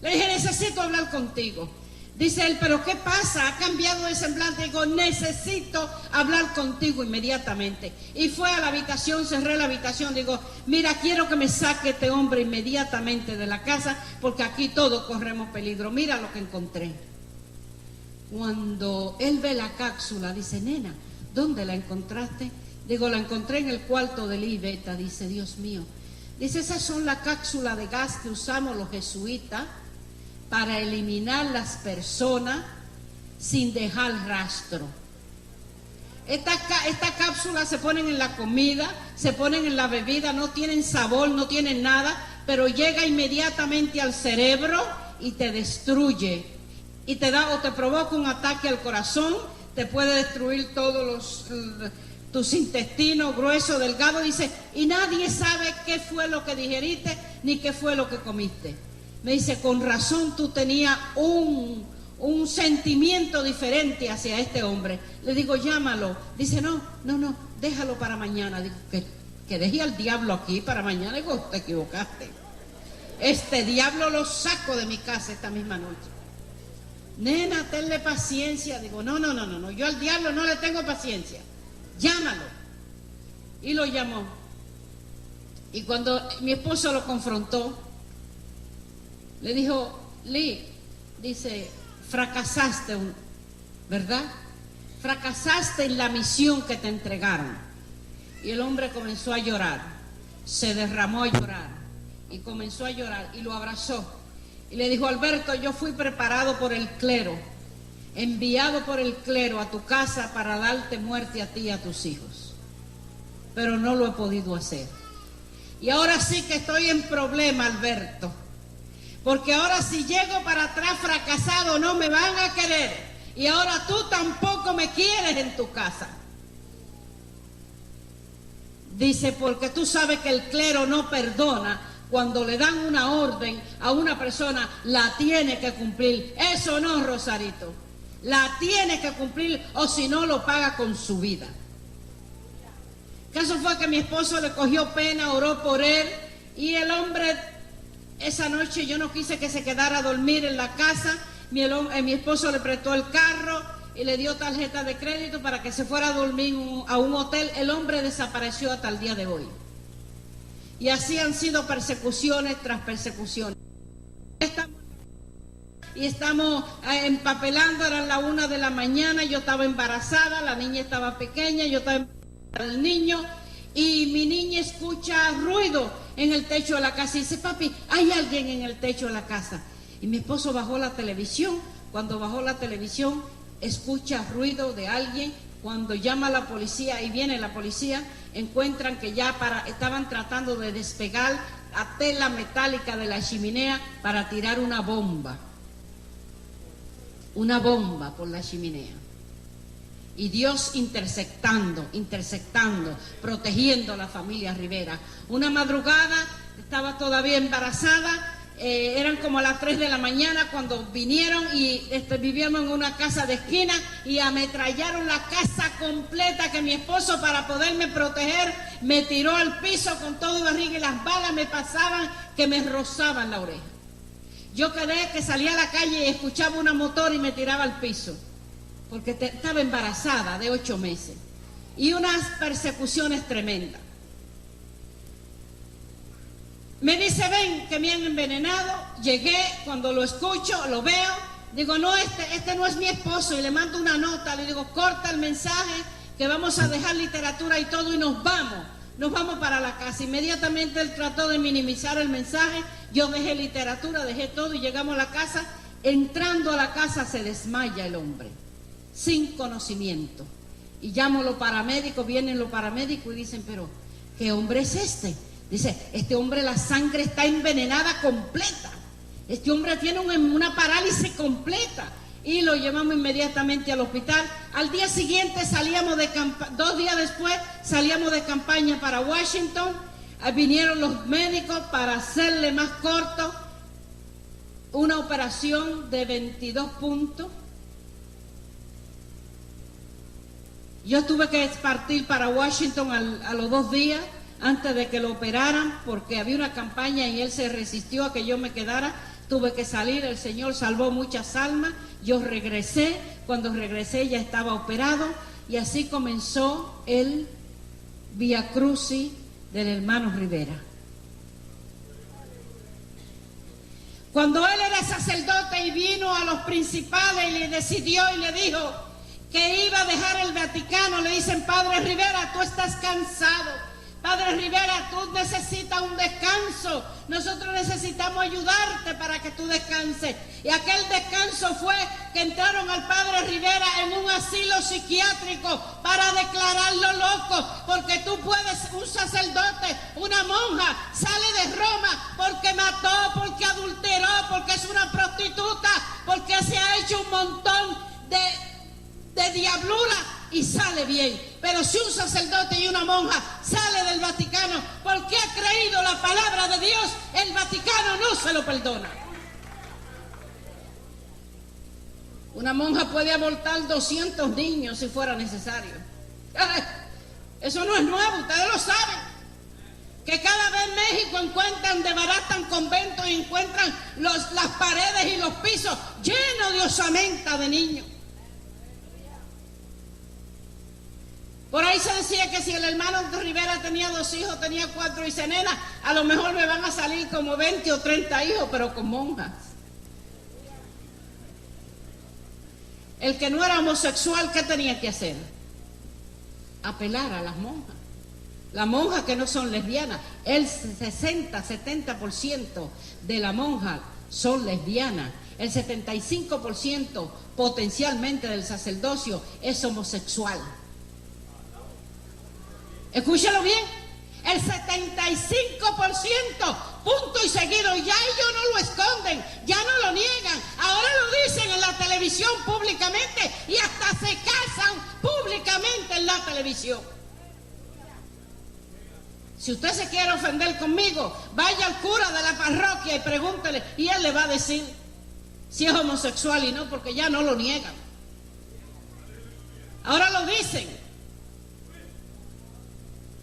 Le dije, necesito hablar contigo. Dice él, pero ¿qué pasa? ¿Ha cambiado de semblante? Digo, necesito hablar contigo inmediatamente. Y fue a la habitación, cerré la habitación, digo, mira, quiero que me saque este hombre inmediatamente de la casa, porque aquí todos corremos peligro. Mira lo que encontré. Cuando él ve la cápsula, dice, nena, ¿dónde la encontraste? Digo, la encontré en el cuarto de Libeta. Dice, Dios mío. Dice, esas son las cápsulas de gas que usamos los jesuitas para eliminar las personas sin dejar rastro. Estas cápsulas se ponen en la comida, se ponen en la bebida, no tienen sabor, no tienen nada, pero llega inmediatamente al cerebro y te destruye. Y te da o te provoca un ataque al corazón, te puede destruir todos tus intestinos, grueso, delgado, dice, y nadie sabe qué fue lo que digeriste, ni qué fue lo que comiste. Me dice, con razón tú tenías un sentimiento diferente hacia este hombre. Le digo, llámalo. Dice, no, déjalo para mañana. Digo, que deje al diablo aquí para mañana. Digo, te equivocaste. Este diablo lo saco de mi casa esta misma noche. Nena, tenle paciencia. Digo, no, yo al diablo no le tengo paciencia. Llámalo. Y lo llamó. Y cuando mi esposo lo confrontó, le dijo, Lee, dice, fracasaste, ¿verdad? Fracasaste en la misión que te entregaron. Y el hombre comenzó a llorar, se derramó a llorar y comenzó a llorar y lo abrazó. Y le dijo, Alberto, yo fui preparado por el clero, enviado por el clero a tu casa para darte muerte a ti y a tus hijos. Pero no lo he podido hacer. Y ahora sí que estoy en problema, Alberto. Porque ahora si llego para atrás fracasado no me van a querer. Y ahora tú tampoco me quieres en tu casa. Dice, porque tú sabes que el clero no perdona. Cuando le dan una orden a una persona, la tiene que cumplir. Eso no, Rosarito. La tiene que cumplir o si no lo paga con su vida. El caso fue que mi esposo le cogió pena, oró por él y el hombre... Esa noche yo no quise que se quedara a dormir en la casa. Mi esposo le prestó el carro y le dio tarjeta de crédito para que se fuera a dormir a un hotel. El hombre desapareció hasta el día de hoy. Y así han sido persecuciones tras persecuciones. Estamos empapelando, eran las 1 de la mañana, yo estaba embarazada, la niña estaba pequeña, yo estaba embarazada del niño. Y mi niña escucha ruido en el techo de la casa y dice, papi, hay alguien en el techo de la casa. Y mi esposo bajó la televisión. Cuando bajó la televisión, escucha ruido de alguien. Cuando llama a la policía y viene la policía, encuentran que ya estaban tratando de despegar la tela metálica de la chimenea para tirar una bomba. Una bomba por la chimenea. Y Dios interceptando, protegiendo a la familia Rivera. Una madrugada, estaba todavía embarazada, eran como a las 3 de la mañana cuando vinieron y vivíamos en una casa de esquina y ametrallaron la casa completa, que mi esposo, para poderme proteger, me tiró al piso con todo barriga y las balas me pasaban que me rozaban la oreja. Yo quedé que salía a la calle y escuchaba una motor y me tiraba al piso. Porque estaba embarazada de 8 meses. Y unas persecuciones tremendas. Me dice, ven, que me han envenenado. Llegué, cuando lo escucho, lo veo, Digo, no, este no es mi esposo, y le mando una nota, le digo, corta el mensaje, que vamos a dejar literatura y todo, y nos vamos para la casa. Inmediatamente él trató de minimizar el mensaje, yo dejé literatura, dejé todo, y llegamos a la casa. Entrando a la casa se desmaya el hombre, sin conocimiento, y llamo a los paramédicos, vienen los paramédicos y dicen, pero ¿qué hombre es este? Dice, este hombre, la sangre está envenenada completa, este hombre tiene una parálisis completa. Y lo llevamos inmediatamente al hospital. Al día siguiente salíamos de campaña, 2 días después salíamos de campaña para Washington. Vinieron los médicos para hacerle más corto una operación de 22 puntos. Yo tuve que partir para Washington a los 2 días antes de que lo operaran, porque había una campaña y él se resistió a que yo me quedara. Tuve que salir, el Señor salvó muchas almas, yo regresé, cuando regresé ya estaba operado, y así comenzó el Via Crucis del hermano Rivera. Cuando él era sacerdote y vino a los principales y le decidió y le dijo que iba a dejar el Vaticano, le dicen, Padre Rivera, tú estás cansado. Padre Rivera, tú necesitas un descanso. Nosotros necesitamos ayudarte para que tú descanses. Y aquel descanso fue que entraron al Padre Rivera en un asilo psiquiátrico para declararlo loco. Porque tú puedes, un sacerdote, una monja, sale de Roma porque mató, porque adulteró, porque es una prostituta, porque se ha hecho un montón de diablura y sale bien. Pero si un sacerdote y una monja sale del Vaticano porque ha creído la palabra de Dios, el Vaticano no se lo perdona. Una monja puede abortar 200 niños si fuera necesario. Eso no es nuevo, ustedes lo saben. Que cada vez en México encuentran, desbaratan conventos y encuentran las paredes y los pisos llenos de osamenta de niños. Por ahí se decía que si el hermano Rivera tenía 2 hijos, tenía 4, y dice, nena, a lo mejor me van a salir como 20 o 30 hijos, pero con monjas. El que no era homosexual, ¿qué tenía que hacer? Apelar a las monjas. Las monjas que no son lesbianas. El 60-70% de las monjas son lesbianas. El 75% potencialmente del sacerdocio es homosexual. Escúchalo bien, el 75%, punto y seguido, ya ellos no lo esconden, ya no lo niegan, ahora lo dicen en la televisión públicamente y hasta se casan públicamente en la televisión. Si usted se quiere ofender conmigo, vaya al cura de la parroquia y pregúntele, y él le va a decir si es homosexual y no, porque ya no lo niegan. Ahora lo dicen.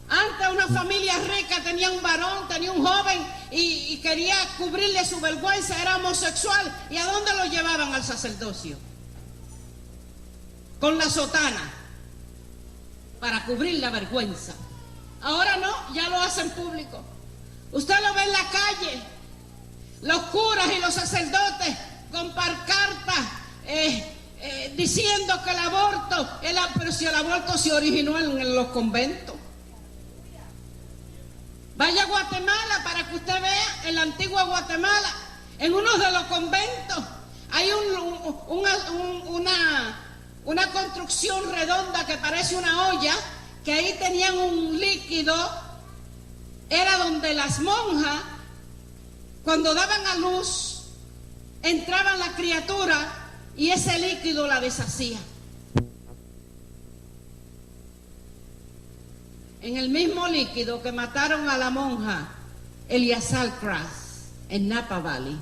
Antes una familia rica tenía un varón, tenía un joven y quería cubrirle su vergüenza, era homosexual. ¿Y a dónde lo llevaban? Al sacerdocio. Con la sotana, para cubrir la vergüenza. Ahora no, ya lo hacen público. Usted lo ve en la calle, los curas y los sacerdotes con pancartas diciendo que el aborto, pero si el aborto se originó en los conventos. Vaya a Guatemala para que usted vea, en la antigua Guatemala, en uno de los conventos, hay una construcción redonda que parece una olla, que ahí tenían un líquido, era donde las monjas, cuando daban a luz, entraban la criatura y ese líquido la deshacía. En el mismo líquido que mataron a la monja Eliazar Kras en Napa Valley.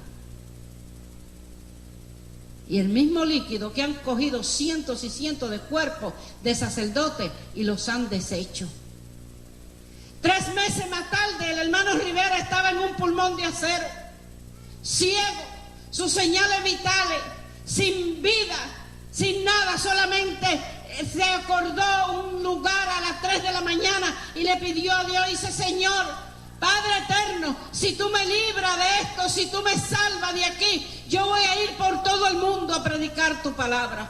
Y el mismo líquido que han cogido cientos y cientos de cuerpos de sacerdotes y los han deshecho. 3 meses más tarde, el hermano Rivera estaba en un pulmón de acero, ciego, sus señales vitales, sin vida, sin nada, solamente se acordó un lugar a las 3 de la mañana y le pidió a Dios, dice, Señor, Padre eterno, si tú me libras de esto, si tú me salvas de aquí, yo voy a ir por todo el mundo a predicar tu palabra.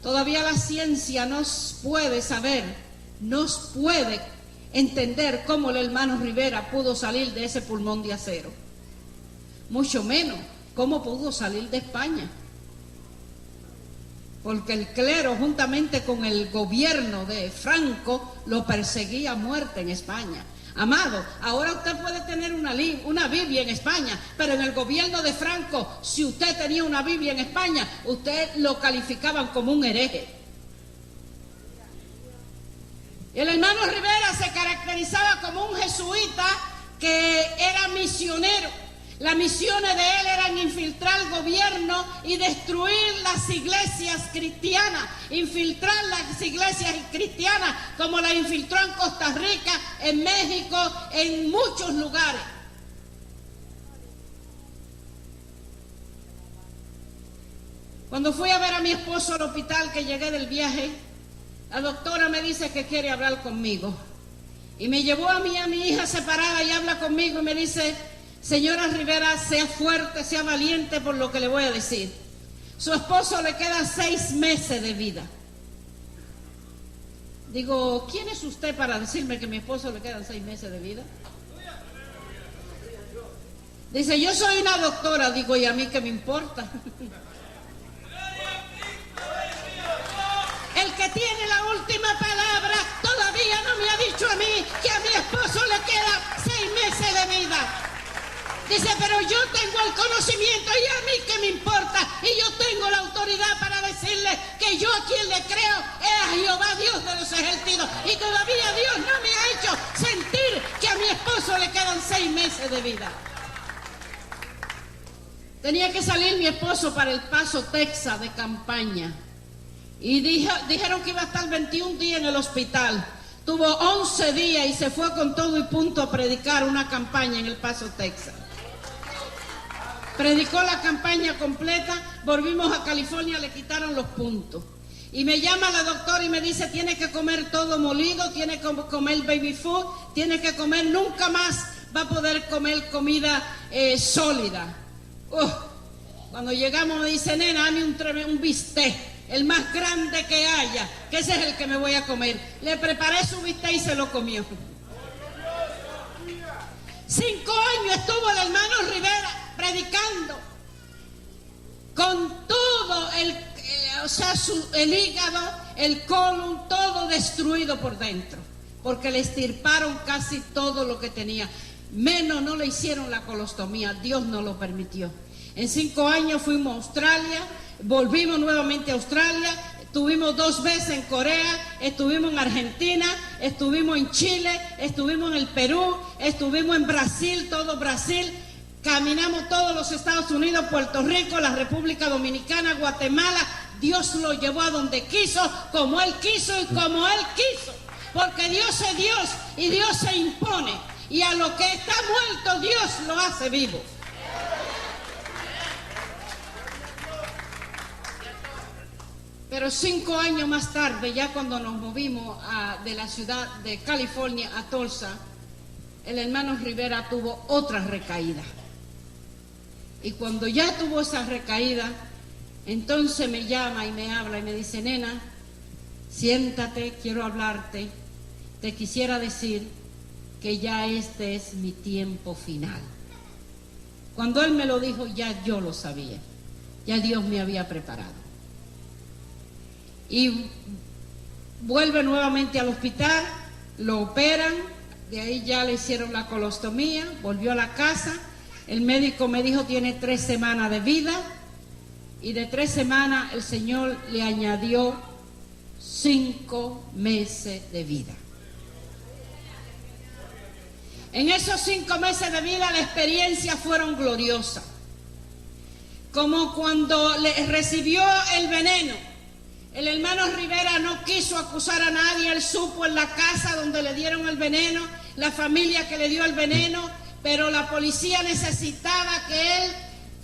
Todavía la ciencia nos puede saber, nos puede entender cómo el hermano Rivera pudo salir de ese pulmón de acero. Mucho menos cómo pudo salir de España. Porque el clero, juntamente con el gobierno de Franco, lo perseguía a muerte en España. Amado, ahora usted puede tener una Biblia en España, pero en el gobierno de Franco, si usted tenía una Biblia en España, usted lo calificaban como un hereje. El hermano Rivera se caracterizaba como un jesuita que era misionero. Las misiones de él eran infiltrar el gobierno y destruir las iglesias cristianas, infiltrar las iglesias cristianas como las infiltró en Costa Rica, en México, en muchos lugares. Cuando fui a ver a mi esposo al hospital, que llegué del viaje, la doctora me dice que quiere hablar conmigo. Y me llevó a mi hija separada y habla conmigo y me dice: señora Rivera, sea fuerte, sea valiente por lo que le voy a decir. Su esposo le queda 6 meses de vida. Digo, ¿quién es usted para decirme que a mi esposo le quedan 6 meses de vida? Dice, yo soy una doctora. Digo, ¿y a mí qué me importa? El que tiene la última palabra todavía no me ha dicho a mí que a mi esposo le queda 6 meses de vida. Dice, pero yo tengo el conocimiento y a mí qué me importa. Y yo tengo la autoridad para decirle que yo a quien le creo es a Jehová Dios de los ejércitos. Y todavía Dios no me ha hecho sentir que a mi esposo le quedan 6 meses de vida. Tenía que salir mi esposo para El Paso, Texas, de campaña. Y dijeron que iba a estar 21 días en el hospital. Tuvo 11 días y se fue con todo y punto a predicar una campaña en El Paso, Texas. Predicó la campaña completa, volvimos a California, le quitaron los puntos. Y me llama la doctora y me dice, tiene que comer todo molido, tiene que comer baby food, tiene que comer, nunca más va a poder comer comida sólida. Cuando llegamos me dice, nena, dame un bistec, el más grande que haya, que ese es el que me voy a comer. Le preparé su bistec y se lo comió. 5 años estuvo el hermano Rivera predicando con todo el hígado, el colon, todo destruido por dentro, porque le extirparon casi todo lo que tenía, menos no le hicieron la colostomía, Dios no lo permitió. En 5 años fuimos a Australia, volvimos nuevamente a Australia, estuvimos 2 veces en Corea, estuvimos en Argentina, estuvimos en Chile, estuvimos en el Perú, estuvimos en Brasil, todo Brasil. Caminamos todos los Estados Unidos, Puerto Rico, la República Dominicana, Guatemala. Dios lo llevó a donde quiso, como Él quiso y como Él quiso. Porque Dios es Dios y Dios se impone. Y a lo que está muerto, Dios lo hace vivo. Pero 5 años más tarde, ya cuando nos movimos de la ciudad de California a Tulsa, el hermano Rivera tuvo otra recaída. Y cuando ya tuvo esa recaída, entonces me llama y me habla y me dice, nena, siéntate, quiero hablarte, te quisiera decir que ya este es mi tiempo final. Cuando él me lo dijo, ya yo lo sabía, ya Dios me había preparado. Y vuelve nuevamente al hospital, lo operan, de ahí ya le hicieron la colostomía, volvió a la casa. El médico me dijo, tiene 3 semanas de vida, y de 3 semanas el Señor le añadió 5 meses de vida. En esos 5 meses de vida la experiencia fueron gloriosas. Como cuando le recibió el veneno, el hermano Rivera no quiso acusar a nadie, él supo en la casa donde le dieron el veneno, la familia que le dio el veneno, pero la policía necesitaba que él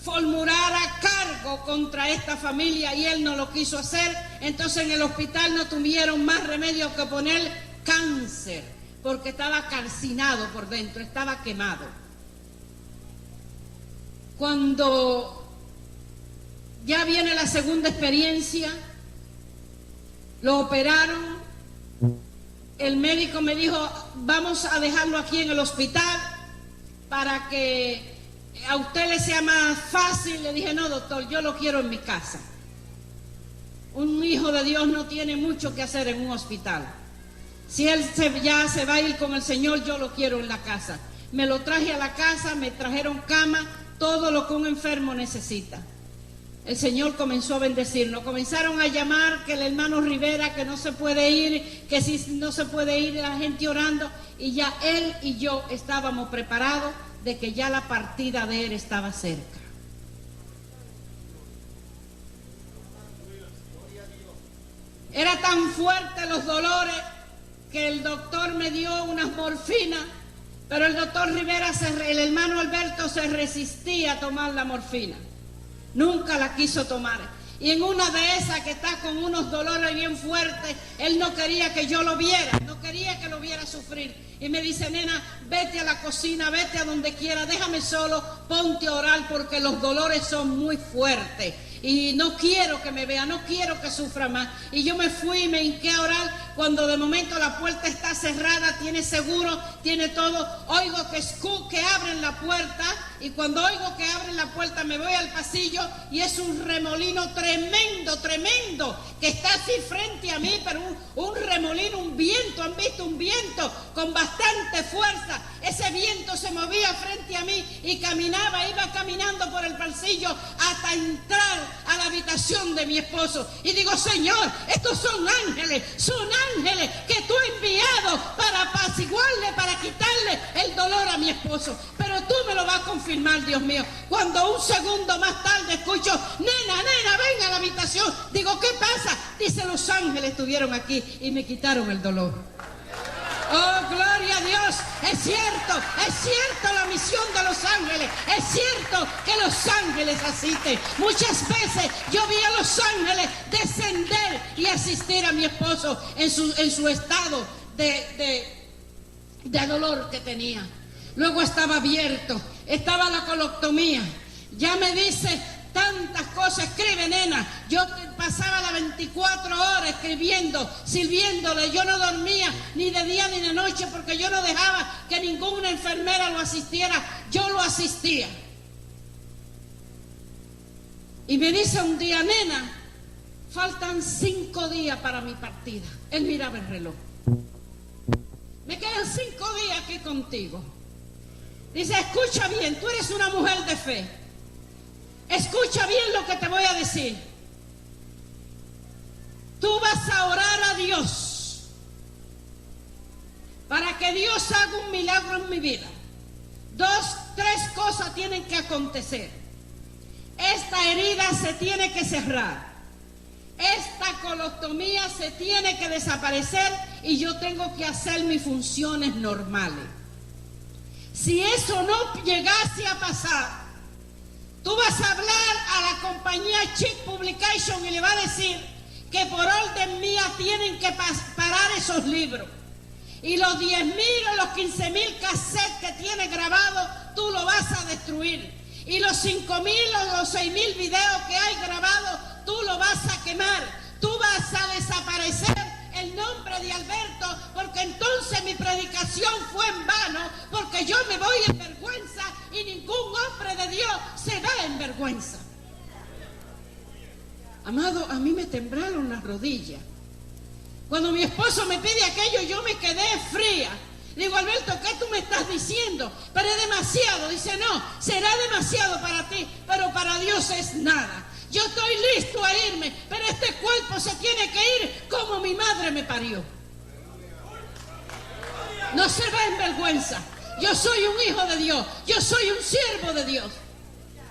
formulara cargo contra esta familia y él no lo quiso hacer. Entonces en el hospital no tuvieron más remedio que poner cáncer, porque estaba calcinado por dentro, estaba quemado. Cuando ya viene la segunda experiencia, lo operaron, el médico me dijo, vamos a dejarlo aquí en el hospital para que a usted le sea más fácil. Le dije, no, doctor, yo lo quiero en mi casa. Un hijo de Dios no tiene mucho que hacer en un hospital. Si él ya se va a ir con el Señor, yo lo quiero en la casa. Me lo traje a la casa, me trajeron cama, todo lo que un enfermo necesita. El Señor comenzó a bendecirnos. Comenzaron a llamar que el hermano Rivera, que no se puede ir, que si no se puede ir, la gente orando. Y ya él y yo estábamos preparados de que ya la partida de él estaba cerca. Era tan fuerte los dolores que el doctor me dio unas morfinas, pero el doctor Rivera, el hermano Alberto, se resistía a tomar la morfina. Nunca la quiso tomar. Y en una de esas que está con unos dolores bien fuertes, él no quería que yo lo viera, no quería que lo viera sufrir. Y me dice, nena, vete a la cocina, vete a donde quiera, déjame solo, ponte a orar porque los dolores son muy fuertes. Y no quiero que me vea, no quiero que sufra más. Y yo me fui y me hinqué a orar. Cuando de momento la puerta está cerrada, tiene seguro, tiene todo, oigo que abren la puerta. Y cuando oigo que abren la puerta, me voy al pasillo y es un remolino tremendo, tremendo, que está así frente a mí, pero un remolino, un viento. ¿Han visto un viento con bastante fuerza? Ese viento se movía frente a mí y caminaba, iba caminando por el pasillo hasta entrar a la habitación de mi esposo. Y digo, Señor, estos son ángeles que tú has enviado para apaciguarle, para quitarle el dolor a mi esposo. Pero tú me lo vas a confirmar, Dios mío. Cuando un segundo más tarde escucho, nena, ven a la habitación. Digo, ¿qué pasa? Dice, los ángeles estuvieron aquí y me quitaron el dolor. Oh, gloria a Dios. Es cierto la misión de los ángeles. Es cierto que los ángeles asisten. Muchas veces yo vi a los ángeles descender y asistir a mi esposo en su estado de dolor que tenía. Luego estaba abierto, estaba la colostomía. Ya me dice tantas cosas, escribe, nena. Yo pasaba las 24 horas escribiendo, sirviéndole. Yo no dormía ni de día ni de noche porque yo no dejaba que ninguna enfermera lo asistiera. Yo lo asistía. Y me dice un día, nena, faltan 5 días para mi partida. Él miraba el reloj. Me quedan 5 días aquí contigo. Dice, escucha bien, tú eres una mujer de fe. Escucha bien lo que te voy a decir. Tú vas a orar a Dios para que Dios haga un milagro en mi vida. 2, 3 cosas tienen que acontecer. Esta herida se tiene que cerrar. Esta colostomía se tiene que desaparecer y yo tengo que hacer mis funciones normales. Si eso no llegase a pasar, tú vas a hablar a la compañía Chick Publication y le vas a decir que por orden mía tienen que parar esos libros. Y los 10,000 o los 15,000 cassettes que tiene grabado, tú lo vas a destruir. Y los 5,000 o los 6,000 videos que hay grabados, tú lo vas a quemar. Tú vas a desaparecer el nombre de Alberto, porque entonces mi predicación fue en vano, porque yo me voy en vergüenza y ningún hombre de Dios se va en vergüenza. Amado, a mí me temblaron las rodillas. Cuando mi esposo me pide aquello, yo me quedé fría. Le digo, Alberto, ¿qué tú me estás diciendo? Pero es demasiado. Dice, no, será demasiado para ti, pero para Dios es nada. Yo estoy listo a irme, pero este cuerpo se tiene que ir como mi madre me parió. No se va en vergüenza. Yo soy un hijo de Dios. Yo soy un siervo de Dios.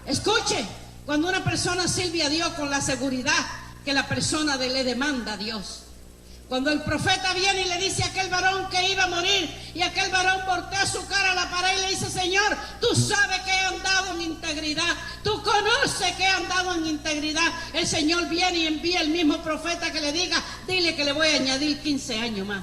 Escuche, cuando una persona sirve a Dios con la seguridad que la persona le demanda a Dios. Cuando el profeta viene y le dice a aquel varón que iba a morir, y aquel varón voltea su cara a la pared y le dice, Señor, tú sabes que he andado en integridad, tú conoces que he andado en integridad. El Señor viene y envía el mismo profeta que le diga, dile que le voy a añadir 15 años más.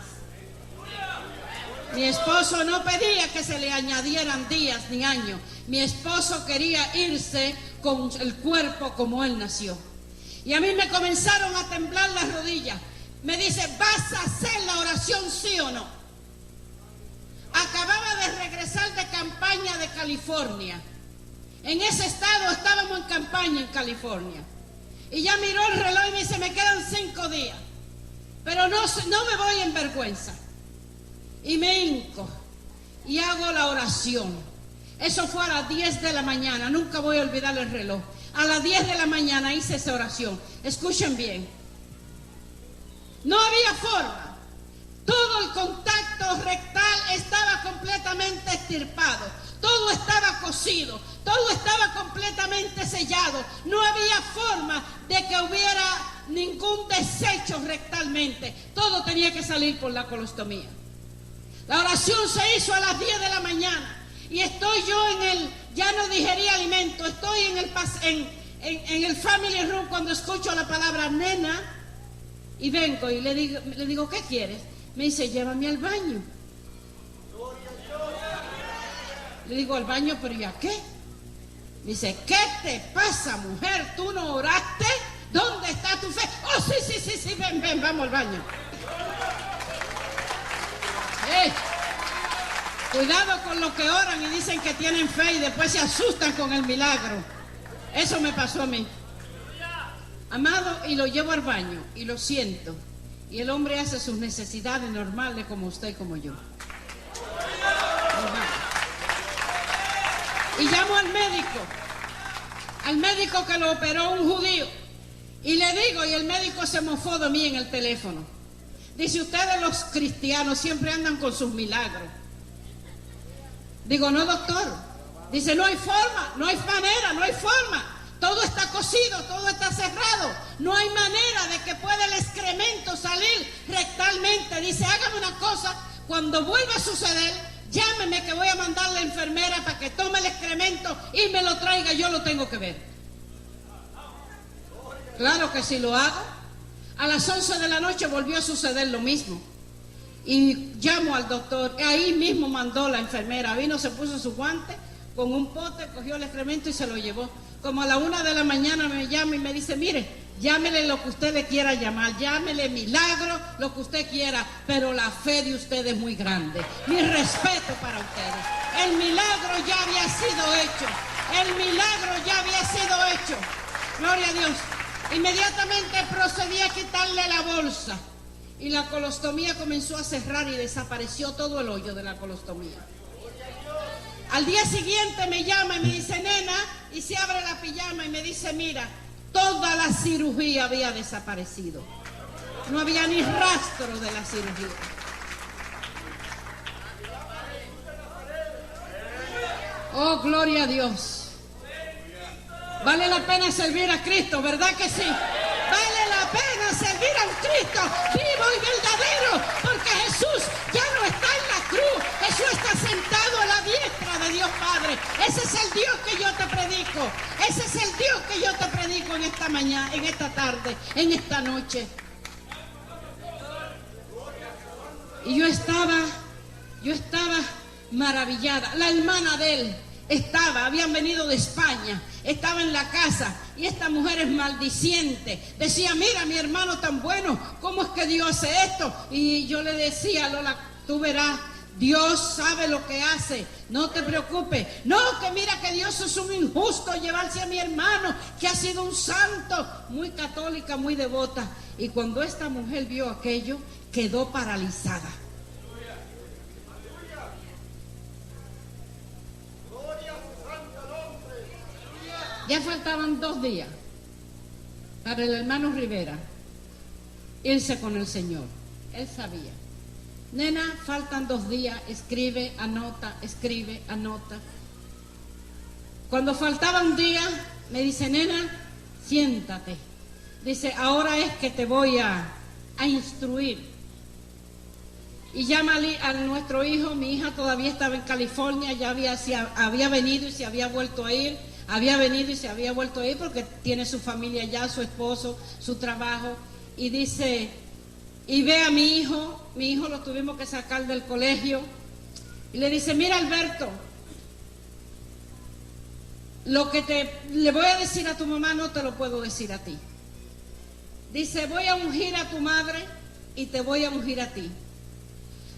Mi esposo no pedía que se le añadieran días ni años. Mi esposo quería irse con el cuerpo como él nació. Y a mí me comenzaron a temblar las rodillas. Me dice, ¿vas a hacer la oración sí o no? Acababa de regresar de campaña de California. En ese estado estábamos en campaña en California. Y ya miró el reloj y me dice, me quedan 5 días. Pero no me voy en vergüenza. Y me hinco y hago la oración. Eso fue a las 10 de la mañana, nunca voy a olvidar el reloj. A las 10 de la mañana hice esa oración. Escuchen bien. No había forma. Todo el contacto rectal estaba completamente extirpado. Todo estaba cosido. Todo estaba completamente sellado. No había forma de que hubiera ningún desecho rectalmente. Todo tenía que salir por la colostomía. La oración se hizo a las 10 de la mañana. Y estoy yo ya no digerí alimento, estoy en el family room cuando escucho la palabra nena y vengo y le digo, ¿qué quieres? Me dice, llévame al baño. Le digo, ¿al baño? ¿Pero y a qué? Me dice, ¿qué te pasa, mujer? ¿Tú no oraste? ¿Dónde está tu fe? Oh, sí, ven, vamos al baño. Cuidado con los que oran y dicen que tienen fe y después se asustan con el milagro. Eso me pasó a mí. Amado, y lo llevo al baño y lo siento. Y el hombre hace sus necesidades normales como usted y como yo. Y llamo al médico que lo operó, un judío. Y le digo, y el médico se mofó de mí en el teléfono. Dice, ustedes los cristianos siempre andan con sus milagros. Digo, no, doctor. Dice, no hay forma, no hay manera, no hay forma. Todo está cosido, todo está cerrado. No hay manera de que pueda el excremento salir rectalmente. Dice, hágame una cosa, cuando vuelva a suceder, llámeme que voy a mandar a la enfermera para que tome el excremento y me lo traiga, yo lo tengo que ver. Claro que sí lo hago. A las 11 de la noche volvió a suceder lo mismo. Y llamo al doctor, ahí mismo mandó la enfermera, vino, se puso su guante con un pote, cogió el excremento y se lo llevó. Como a la 1 de la mañana me llama y me dice, mire, llámele lo que usted le quiera llamar, llámele milagro, lo que usted quiera, pero la fe de usted es muy grande. Mi respeto para ustedes. El milagro ya había sido hecho, el milagro ya había sido hecho. Gloria a Dios. Inmediatamente procedí a quitarle la bolsa. Y la colostomía comenzó a cerrar y desapareció todo el hoyo de la colostomía. Al día siguiente me llama y me dice, nena, y se abre la pijama y me dice, mira, toda la cirugía había desaparecido. No había ni rastro de la cirugía. Oh, gloria a Dios. Vale la pena servir a Cristo, ¿verdad que sí? Vale la pena servir a un Cristo vivo y verdadero, porque Jesús ya no está en la cruz, Jesús está sentado a la diestra de Dios Padre. Ese es el Dios que yo te predico, ese es el Dios que yo te predico en esta mañana, en esta tarde, en esta noche. Y yo estaba maravillada. La hermana de él habían venido de España, estaba en la casa y esta mujer es maldiciente. Decía, mira, mi hermano tan bueno, ¿cómo es que Dios hace esto? Y yo le decía, Lola, tú verás, Dios sabe lo que hace, no te preocupes. No, que mira que Dios es un injusto llevarse a mi hermano, que ha sido un santo, muy católica, muy devota. Y cuando esta mujer vio aquello, quedó paralizada. Ya faltaban 2 días para el hermano Rivera irse con el Señor. Él sabía. Nena, faltan 2 días, escribe, anota. Cuando faltaba un día, me dice, nena, siéntate. Dice, ahora es que te voy a instruir. Y llama a nuestro hijo, mi hija todavía estaba en California, ya había venido y se había vuelto a ir. Había venido y se había vuelto a ir porque tiene su familia allá, su esposo, su trabajo. Y dice, y ve a mi hijo lo tuvimos que sacar del colegio Y le dice, mira Alberto, lo que le voy a decir a tu mamá no te lo puedo decir a ti. Dice, voy a ungir a tu madre y te voy a ungir a ti.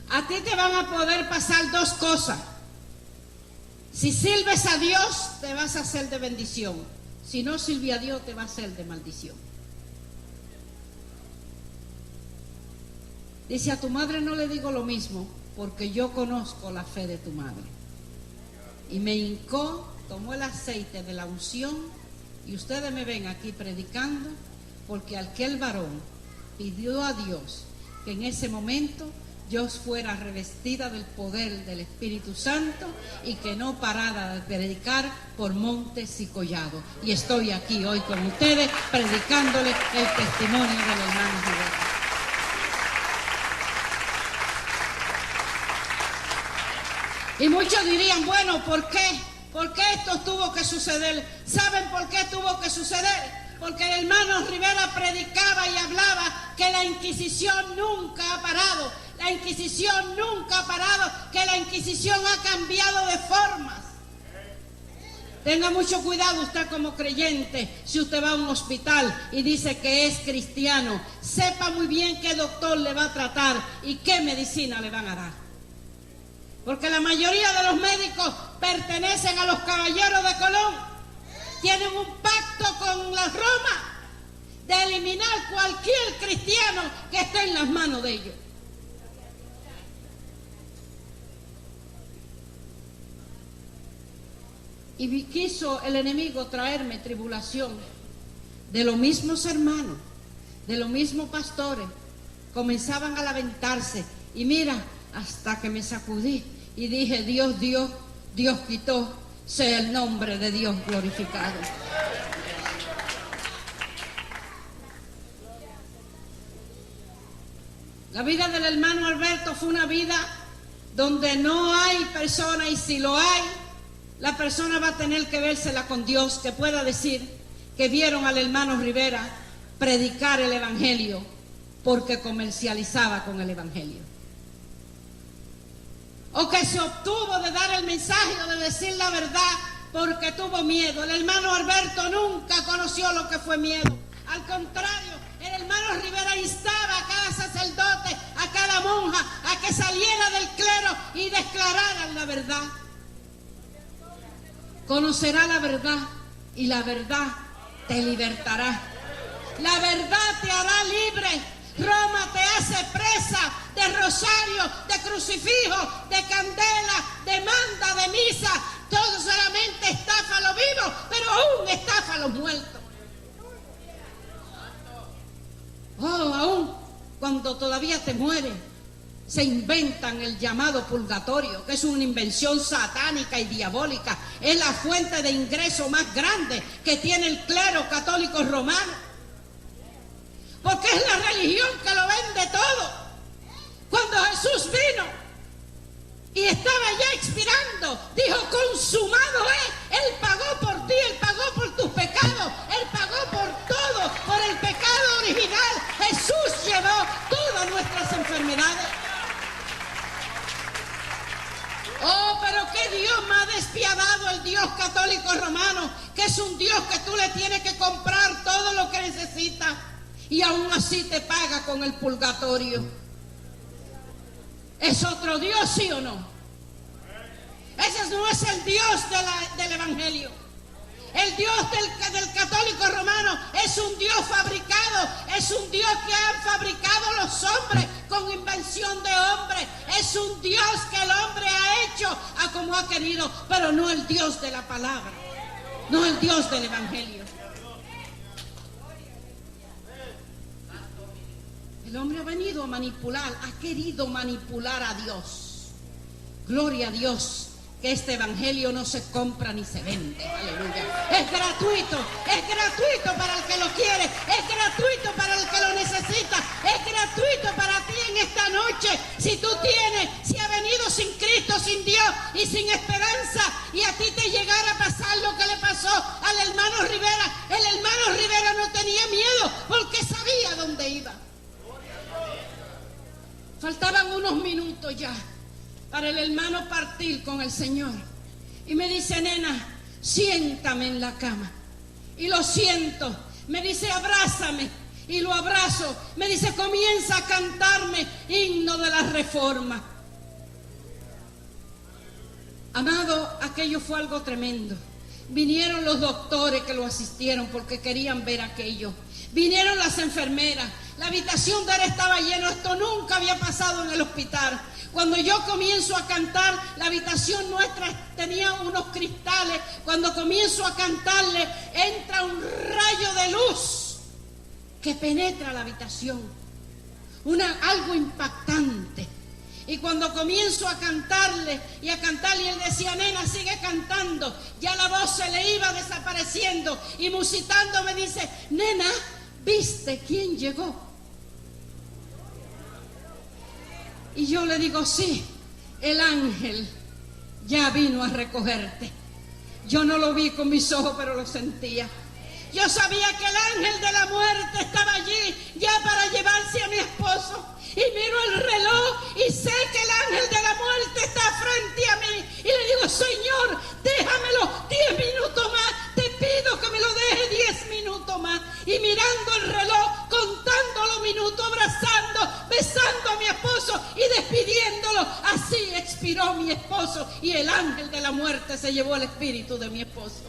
A ti te van a poder pasar dos cosas. Si sirves a Dios, te vas a hacer de bendición. Si no sirve a Dios, te va a hacer de maldición. Dice, a tu madre no le digo lo mismo, porque yo conozco la fe de tu madre. Y me hincó, tomó el aceite de la unción, y ustedes me ven aquí predicando, porque aquel varón pidió a Dios que en ese momento yo fuera revestida del poder del Espíritu Santo y que no parara de predicar por montes y collados. Y estoy aquí hoy con ustedes predicándole el testimonio del hermano Rivera. Y muchos dirían, bueno, ¿por qué? ¿Por qué esto tuvo que suceder? ¿Saben por qué tuvo que suceder? Porque el hermano Rivera predicaba y hablaba que la Inquisición nunca ha parado. La Inquisición nunca ha parado, que la Inquisición ha cambiado de formas. Tenga mucho cuidado usted como creyente, si usted va a un hospital y dice que es cristiano, sepa muy bien qué doctor le va a tratar y qué medicina le van a dar. Porque la mayoría de los médicos pertenecen a los caballeros de Colón. Tienen un pacto con la Roma de eliminar cualquier cristiano que esté en las manos de ellos. Y quiso el enemigo traerme tribulación de los mismos hermanos, de los mismos pastores. Comenzaban a lamentarse y mira, hasta que me sacudí y dije, Dios dio, Dios quitó, sea el nombre de Dios glorificado. La vida del hermano Alberto fue una vida donde no hay persona, y si lo hay, la persona va a tener que vérsela con Dios, que pueda decir que vieron al hermano Rivera predicar el evangelio porque comercializaba con el evangelio. O que se obtuvo de dar el mensaje o de decir la verdad porque tuvo miedo. El hermano Alberto nunca conoció lo que fue miedo. Al contrario, el hermano Rivera instaba a cada sacerdote, a cada monja, a que saliera del clero y declararan la verdad. Conocerá la verdad y la verdad te libertará. La verdad te hará libre. Roma te hace presa de rosario, de crucifijo, de candela, de manda, de misa. Todo solamente estafa a los vivos, pero aún estafa a los muertos. Oh, aún cuando todavía te mueres, se inventan el llamado purgatorio, que es una invención satánica y diabólica. Es la fuente de ingreso más grande que tiene el clero católico romano. Porque es la religión que lo vende todo. Cuando Jesús vino y estaba ya expirando, dijo, consumado es. Él pagó por ti, Él pagó por tus pecados, Él pagó por todo, por el pecado original. Jesús llevó todas nuestras enfermedades. Oh, pero qué Dios más despiadado el Dios católico romano, que es un Dios que tú le tienes que comprar todo lo que necesitas. Y aún así te paga con el purgatorio. ¿Es otro Dios, sí o no? Ese no es el Dios del Evangelio. El Dios del católico romano es un Dios fabricado. Es un Dios que han fabricado los hombres con invención de hombres. Es un Dios que el hombre ha hecho a como ha querido, pero no el Dios de la palabra, no el Dios del Evangelio. El hombre ha venido a manipular, ha querido manipular a Dios. Gloria a Dios, que este evangelio no se compra ni se vende. Aleluya. Es gratuito para el que lo quiere, es gratuito para el que lo necesita, es gratuito para ti en esta noche. Si tú si has venido sin Cristo, sin Dios y sin esperanza, y a ti te llegara a pasar lo que le pasó al hermano Rivera, el hermano Rivera no tenía miedo porque sabía dónde iba. Faltaban unos minutos ya para el hermano partir con el Señor. Y me dice, nena, siéntame en la cama. Y lo siento. Me dice, abrázame. Y lo abrazo. Me dice, comienza a cantarme himno de la Reforma. Amado, aquello fue algo tremendo. Vinieron los doctores que lo asistieron porque querían ver aquello. Vinieron las enfermeras. La habitación de él estaba llena. Esto nunca había pasado en el hospital. Cuando yo comienzo a cantar, la habitación nuestra tenía unos cristales. Cuando comienzo a cantarle, entra un rayo de luz que penetra la habitación. Algo impactante. Y cuando comienzo a cantarle, y él decía, nena, sigue cantando. Ya la voz se le iba desapareciendo. Y musitando me dice, nena, ¿viste quién llegó? Y yo le digo, sí, el ángel ya vino a recogerte. Yo no lo vi con mis ojos, pero lo sentía. Yo sabía que el ángel de la muerte estaba allí ya para llevarse a mi esposo. Y miro el reloj y sé que el ángel de la muerte está frente a mí. Y le digo, Señor, déjamelo 10 minutos más. Te pido que me lo deje 10 minutos más. Y mirando el reloj, contando los minutos, abrazando, besando a mi esposo y despidiéndolo. Así expiró mi esposo y el ángel de la muerte se llevó el espíritu de mi esposo.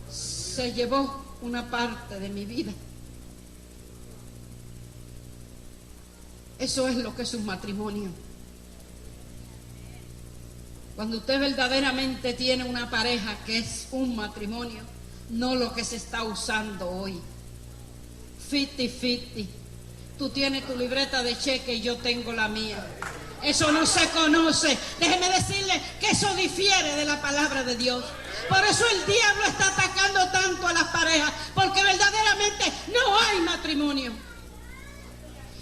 Se llevó una parte de mi vida. Eso es lo que es un matrimonio. Cuando usted verdaderamente tiene una pareja que es un matrimonio, no lo que se está usando hoy. 50-50. Tú tienes tu libreta de cheque y yo tengo la mía. Eso no se conoce. Déjeme decirle que eso difiere de la palabra de Dios. Por eso el diablo está atacando tanto a las parejas, porque verdaderamente no hay matrimonio.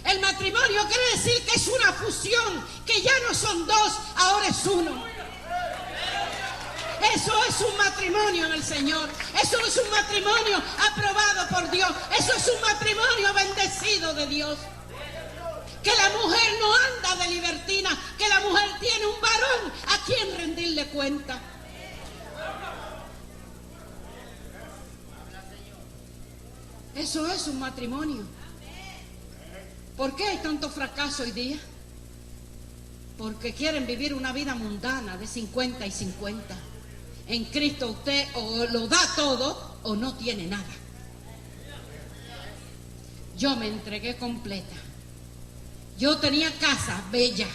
El matrimonio quiere decir que es una fusión, que ya no son dos, ahora es uno. Eso es un matrimonio en el Señor. Eso es un matrimonio aprobado por Dios. Eso es un matrimonio bendecido de Dios. Que la mujer no anda de libertina, que la mujer tiene un varón a quien rendirle cuenta. Eso es un matrimonio. ¿Por qué hay tanto fracaso hoy día? Porque quieren vivir una vida mundana de 50 y 50. En Cristo usted o lo da todo o no tiene nada. Yo me entregué completa. Yo tenía casa bella.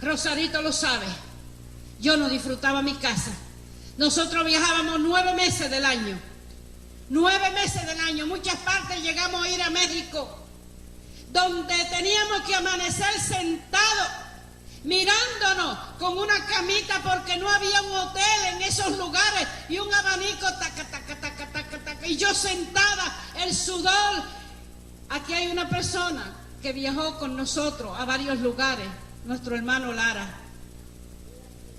Rosarito lo sabe. Yo no disfrutaba mi casa. Nosotros viajábamos 9 meses del año. 9 meses del año. Muchas partes llegamos a ir a México, donde teníamos que amanecer sentados, mirándonos con una camita, porque no había un hotel en esos lugares, y un abanico, taca, taca, taca, taca, taca, y yo sentada, el sudor. Aquí hay una persona que viajó con nosotros a varios lugares, nuestro hermano Lara,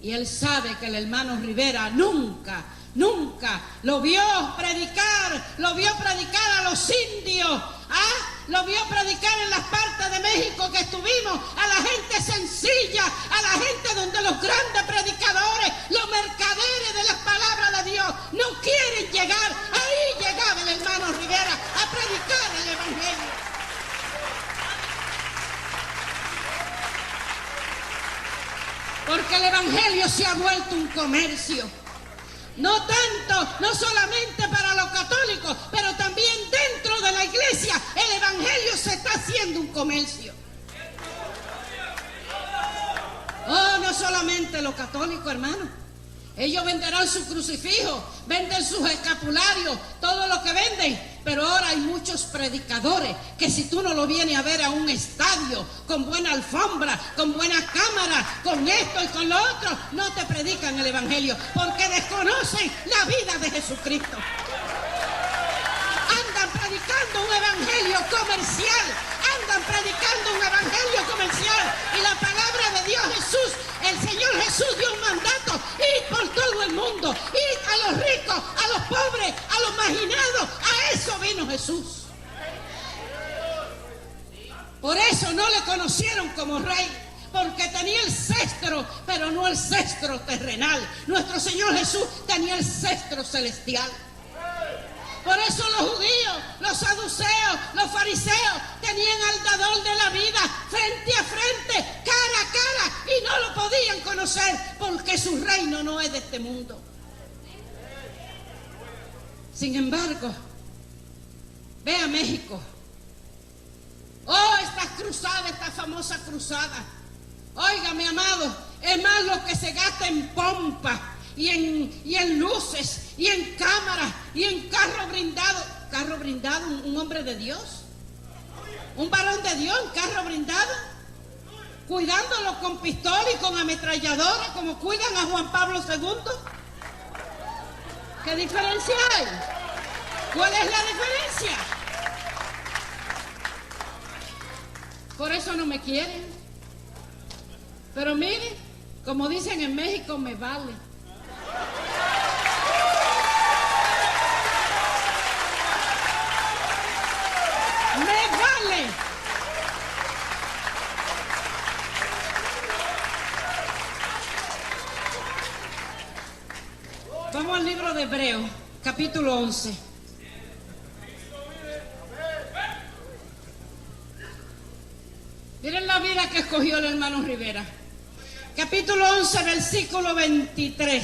y él sabe que el hermano Rivera nunca lo vio predicar a los indios, lo vio predicar en las partes de México que estuvimos, a la gente sencilla, a la gente donde los grandes predicadores, los mercaderes de las palabras de Dios no quieren llegar. Ahí llegaba el hermano Rivera a predicar el evangelio. Porque el evangelio se ha vuelto un comercio. No solamente para los católicos, pero también dentro de la iglesia el evangelio se está haciendo un comercio. Oh, no solamente los católicos, hermano. Ellos venderán su crucifijo, venden sus escapularios, todo lo que venden. Pero ahora hay muchos predicadores que si tú no lo vienes a ver a un estadio, con buena alfombra, con buena cámara, con esto y con lo otro, no te predican el evangelio, porque desconocen la vida de Jesucristo. Andan predicando un evangelio comercial, y la palabra de Dios Jesús, el Señor Jesús dio un mandato: ir por todo el mundo, ir a los ricos, a los pobres, a los marginados, a esos eso vino Jesús. Por eso no le conocieron como rey, porque tenía el cetro, pero no el cetro terrenal. Nuestro Señor Jesús tenía el cetro celestial. Por eso los judíos, los saduceos, los fariseos tenían al dador de la vida frente a frente, cara a cara, y no lo podían conocer porque su reino no es de este mundo. Sin embargo, ve a México. Oh, esta famosa cruzada. Oiga, mi amado, es más lo que se gasta en pompa y en luces y en cámaras y en carro brindado. ¿Carro brindado? ¿Un hombre de Dios? ¿Un varón de Dios en carro brindado? Cuidándolo con pistola y con ametralladora como cuidan a Juan Pablo II. ¿Qué diferencia hay? ¿Cuál es la diferencia? Por eso no me quieren. Pero miren, como dicen en México, me vale. Me vale. Vamos al libro de Hebreos, capítulo 11. Miren la vida que escogió el hermano Rivera. Capítulo 11, versículo 23.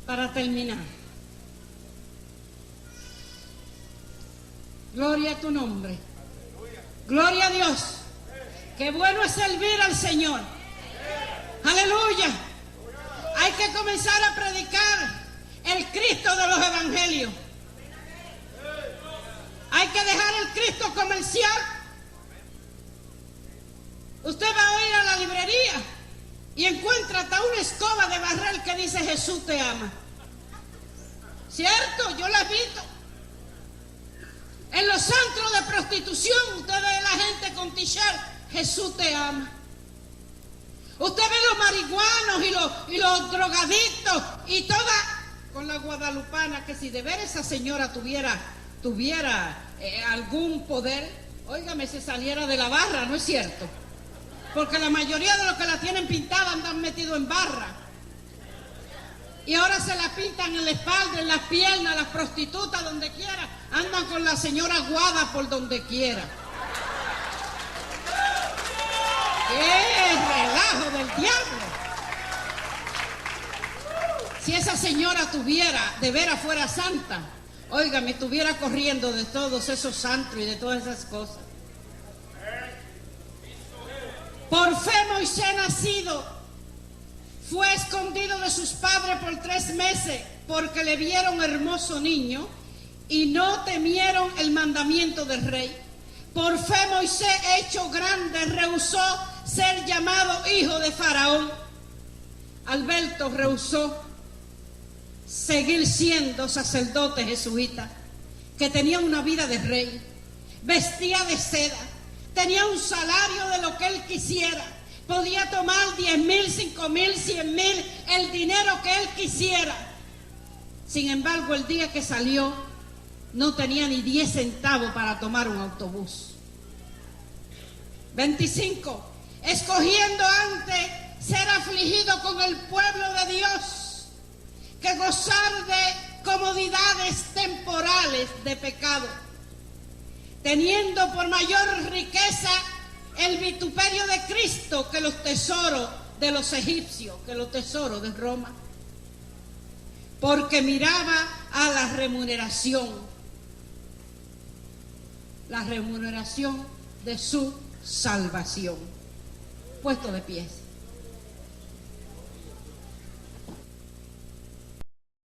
Para terminar. Gloria a tu nombre. Gloria a Dios. Qué bueno es servir al Señor. Aleluya. Hay que comenzar a predicar el Cristo de los evangelios. Hay que dejar el Cristo comercial. Usted va a ir a la librería y encuentra hasta una escoba de barrer que dice Jesús te ama. ¿Cierto? Yo la he visto. En los centros de prostitución usted ve a la gente con t-shirt Jesús te ama. Usted ve los marihuanos y los drogadictos y toda con la guadalupana, que si de ver esa señora tuviera algún poder, óigame, se saliera de la barra, ¿no es cierto? Porque la mayoría de los que la tienen pintada andan metidos en barra. Y ahora se la pintan en la espalda, en las piernas, las prostitutas, donde quiera. Andan con la señora Guada por donde quiera. ¡Qué relajo del diablo! Si esa señora de veras fuera santa, óigame, estuviera corriendo de todos esos santos y de todas esas cosas. Por fe Moisés nacido fue escondido de sus padres por 3 meses porque le vieron hermoso niño y no temieron el mandamiento del rey. Por fe Moisés, hecho grande, rehusó ser llamado hijo de Faraón. Alberto rehusó seguir siendo sacerdote jesuita, que tenía una vida de rey, vestía de seda, tenía un salario de lo que él quisiera, podía tomar 10,000, 5,000, 100,000, el dinero que él quisiera. Sin embargo, el día que salió, no tenía ni 10 centavos para tomar un autobús. 25. Escogiendo antes ser afligido con el pueblo de Dios que gozar de comodidades temporales de pecado, teniendo por mayor riqueza el vituperio de Cristo que los tesoros de los egipcios, que los tesoros de Roma, porque miraba a la remuneración de su salvación. Puesto de pies.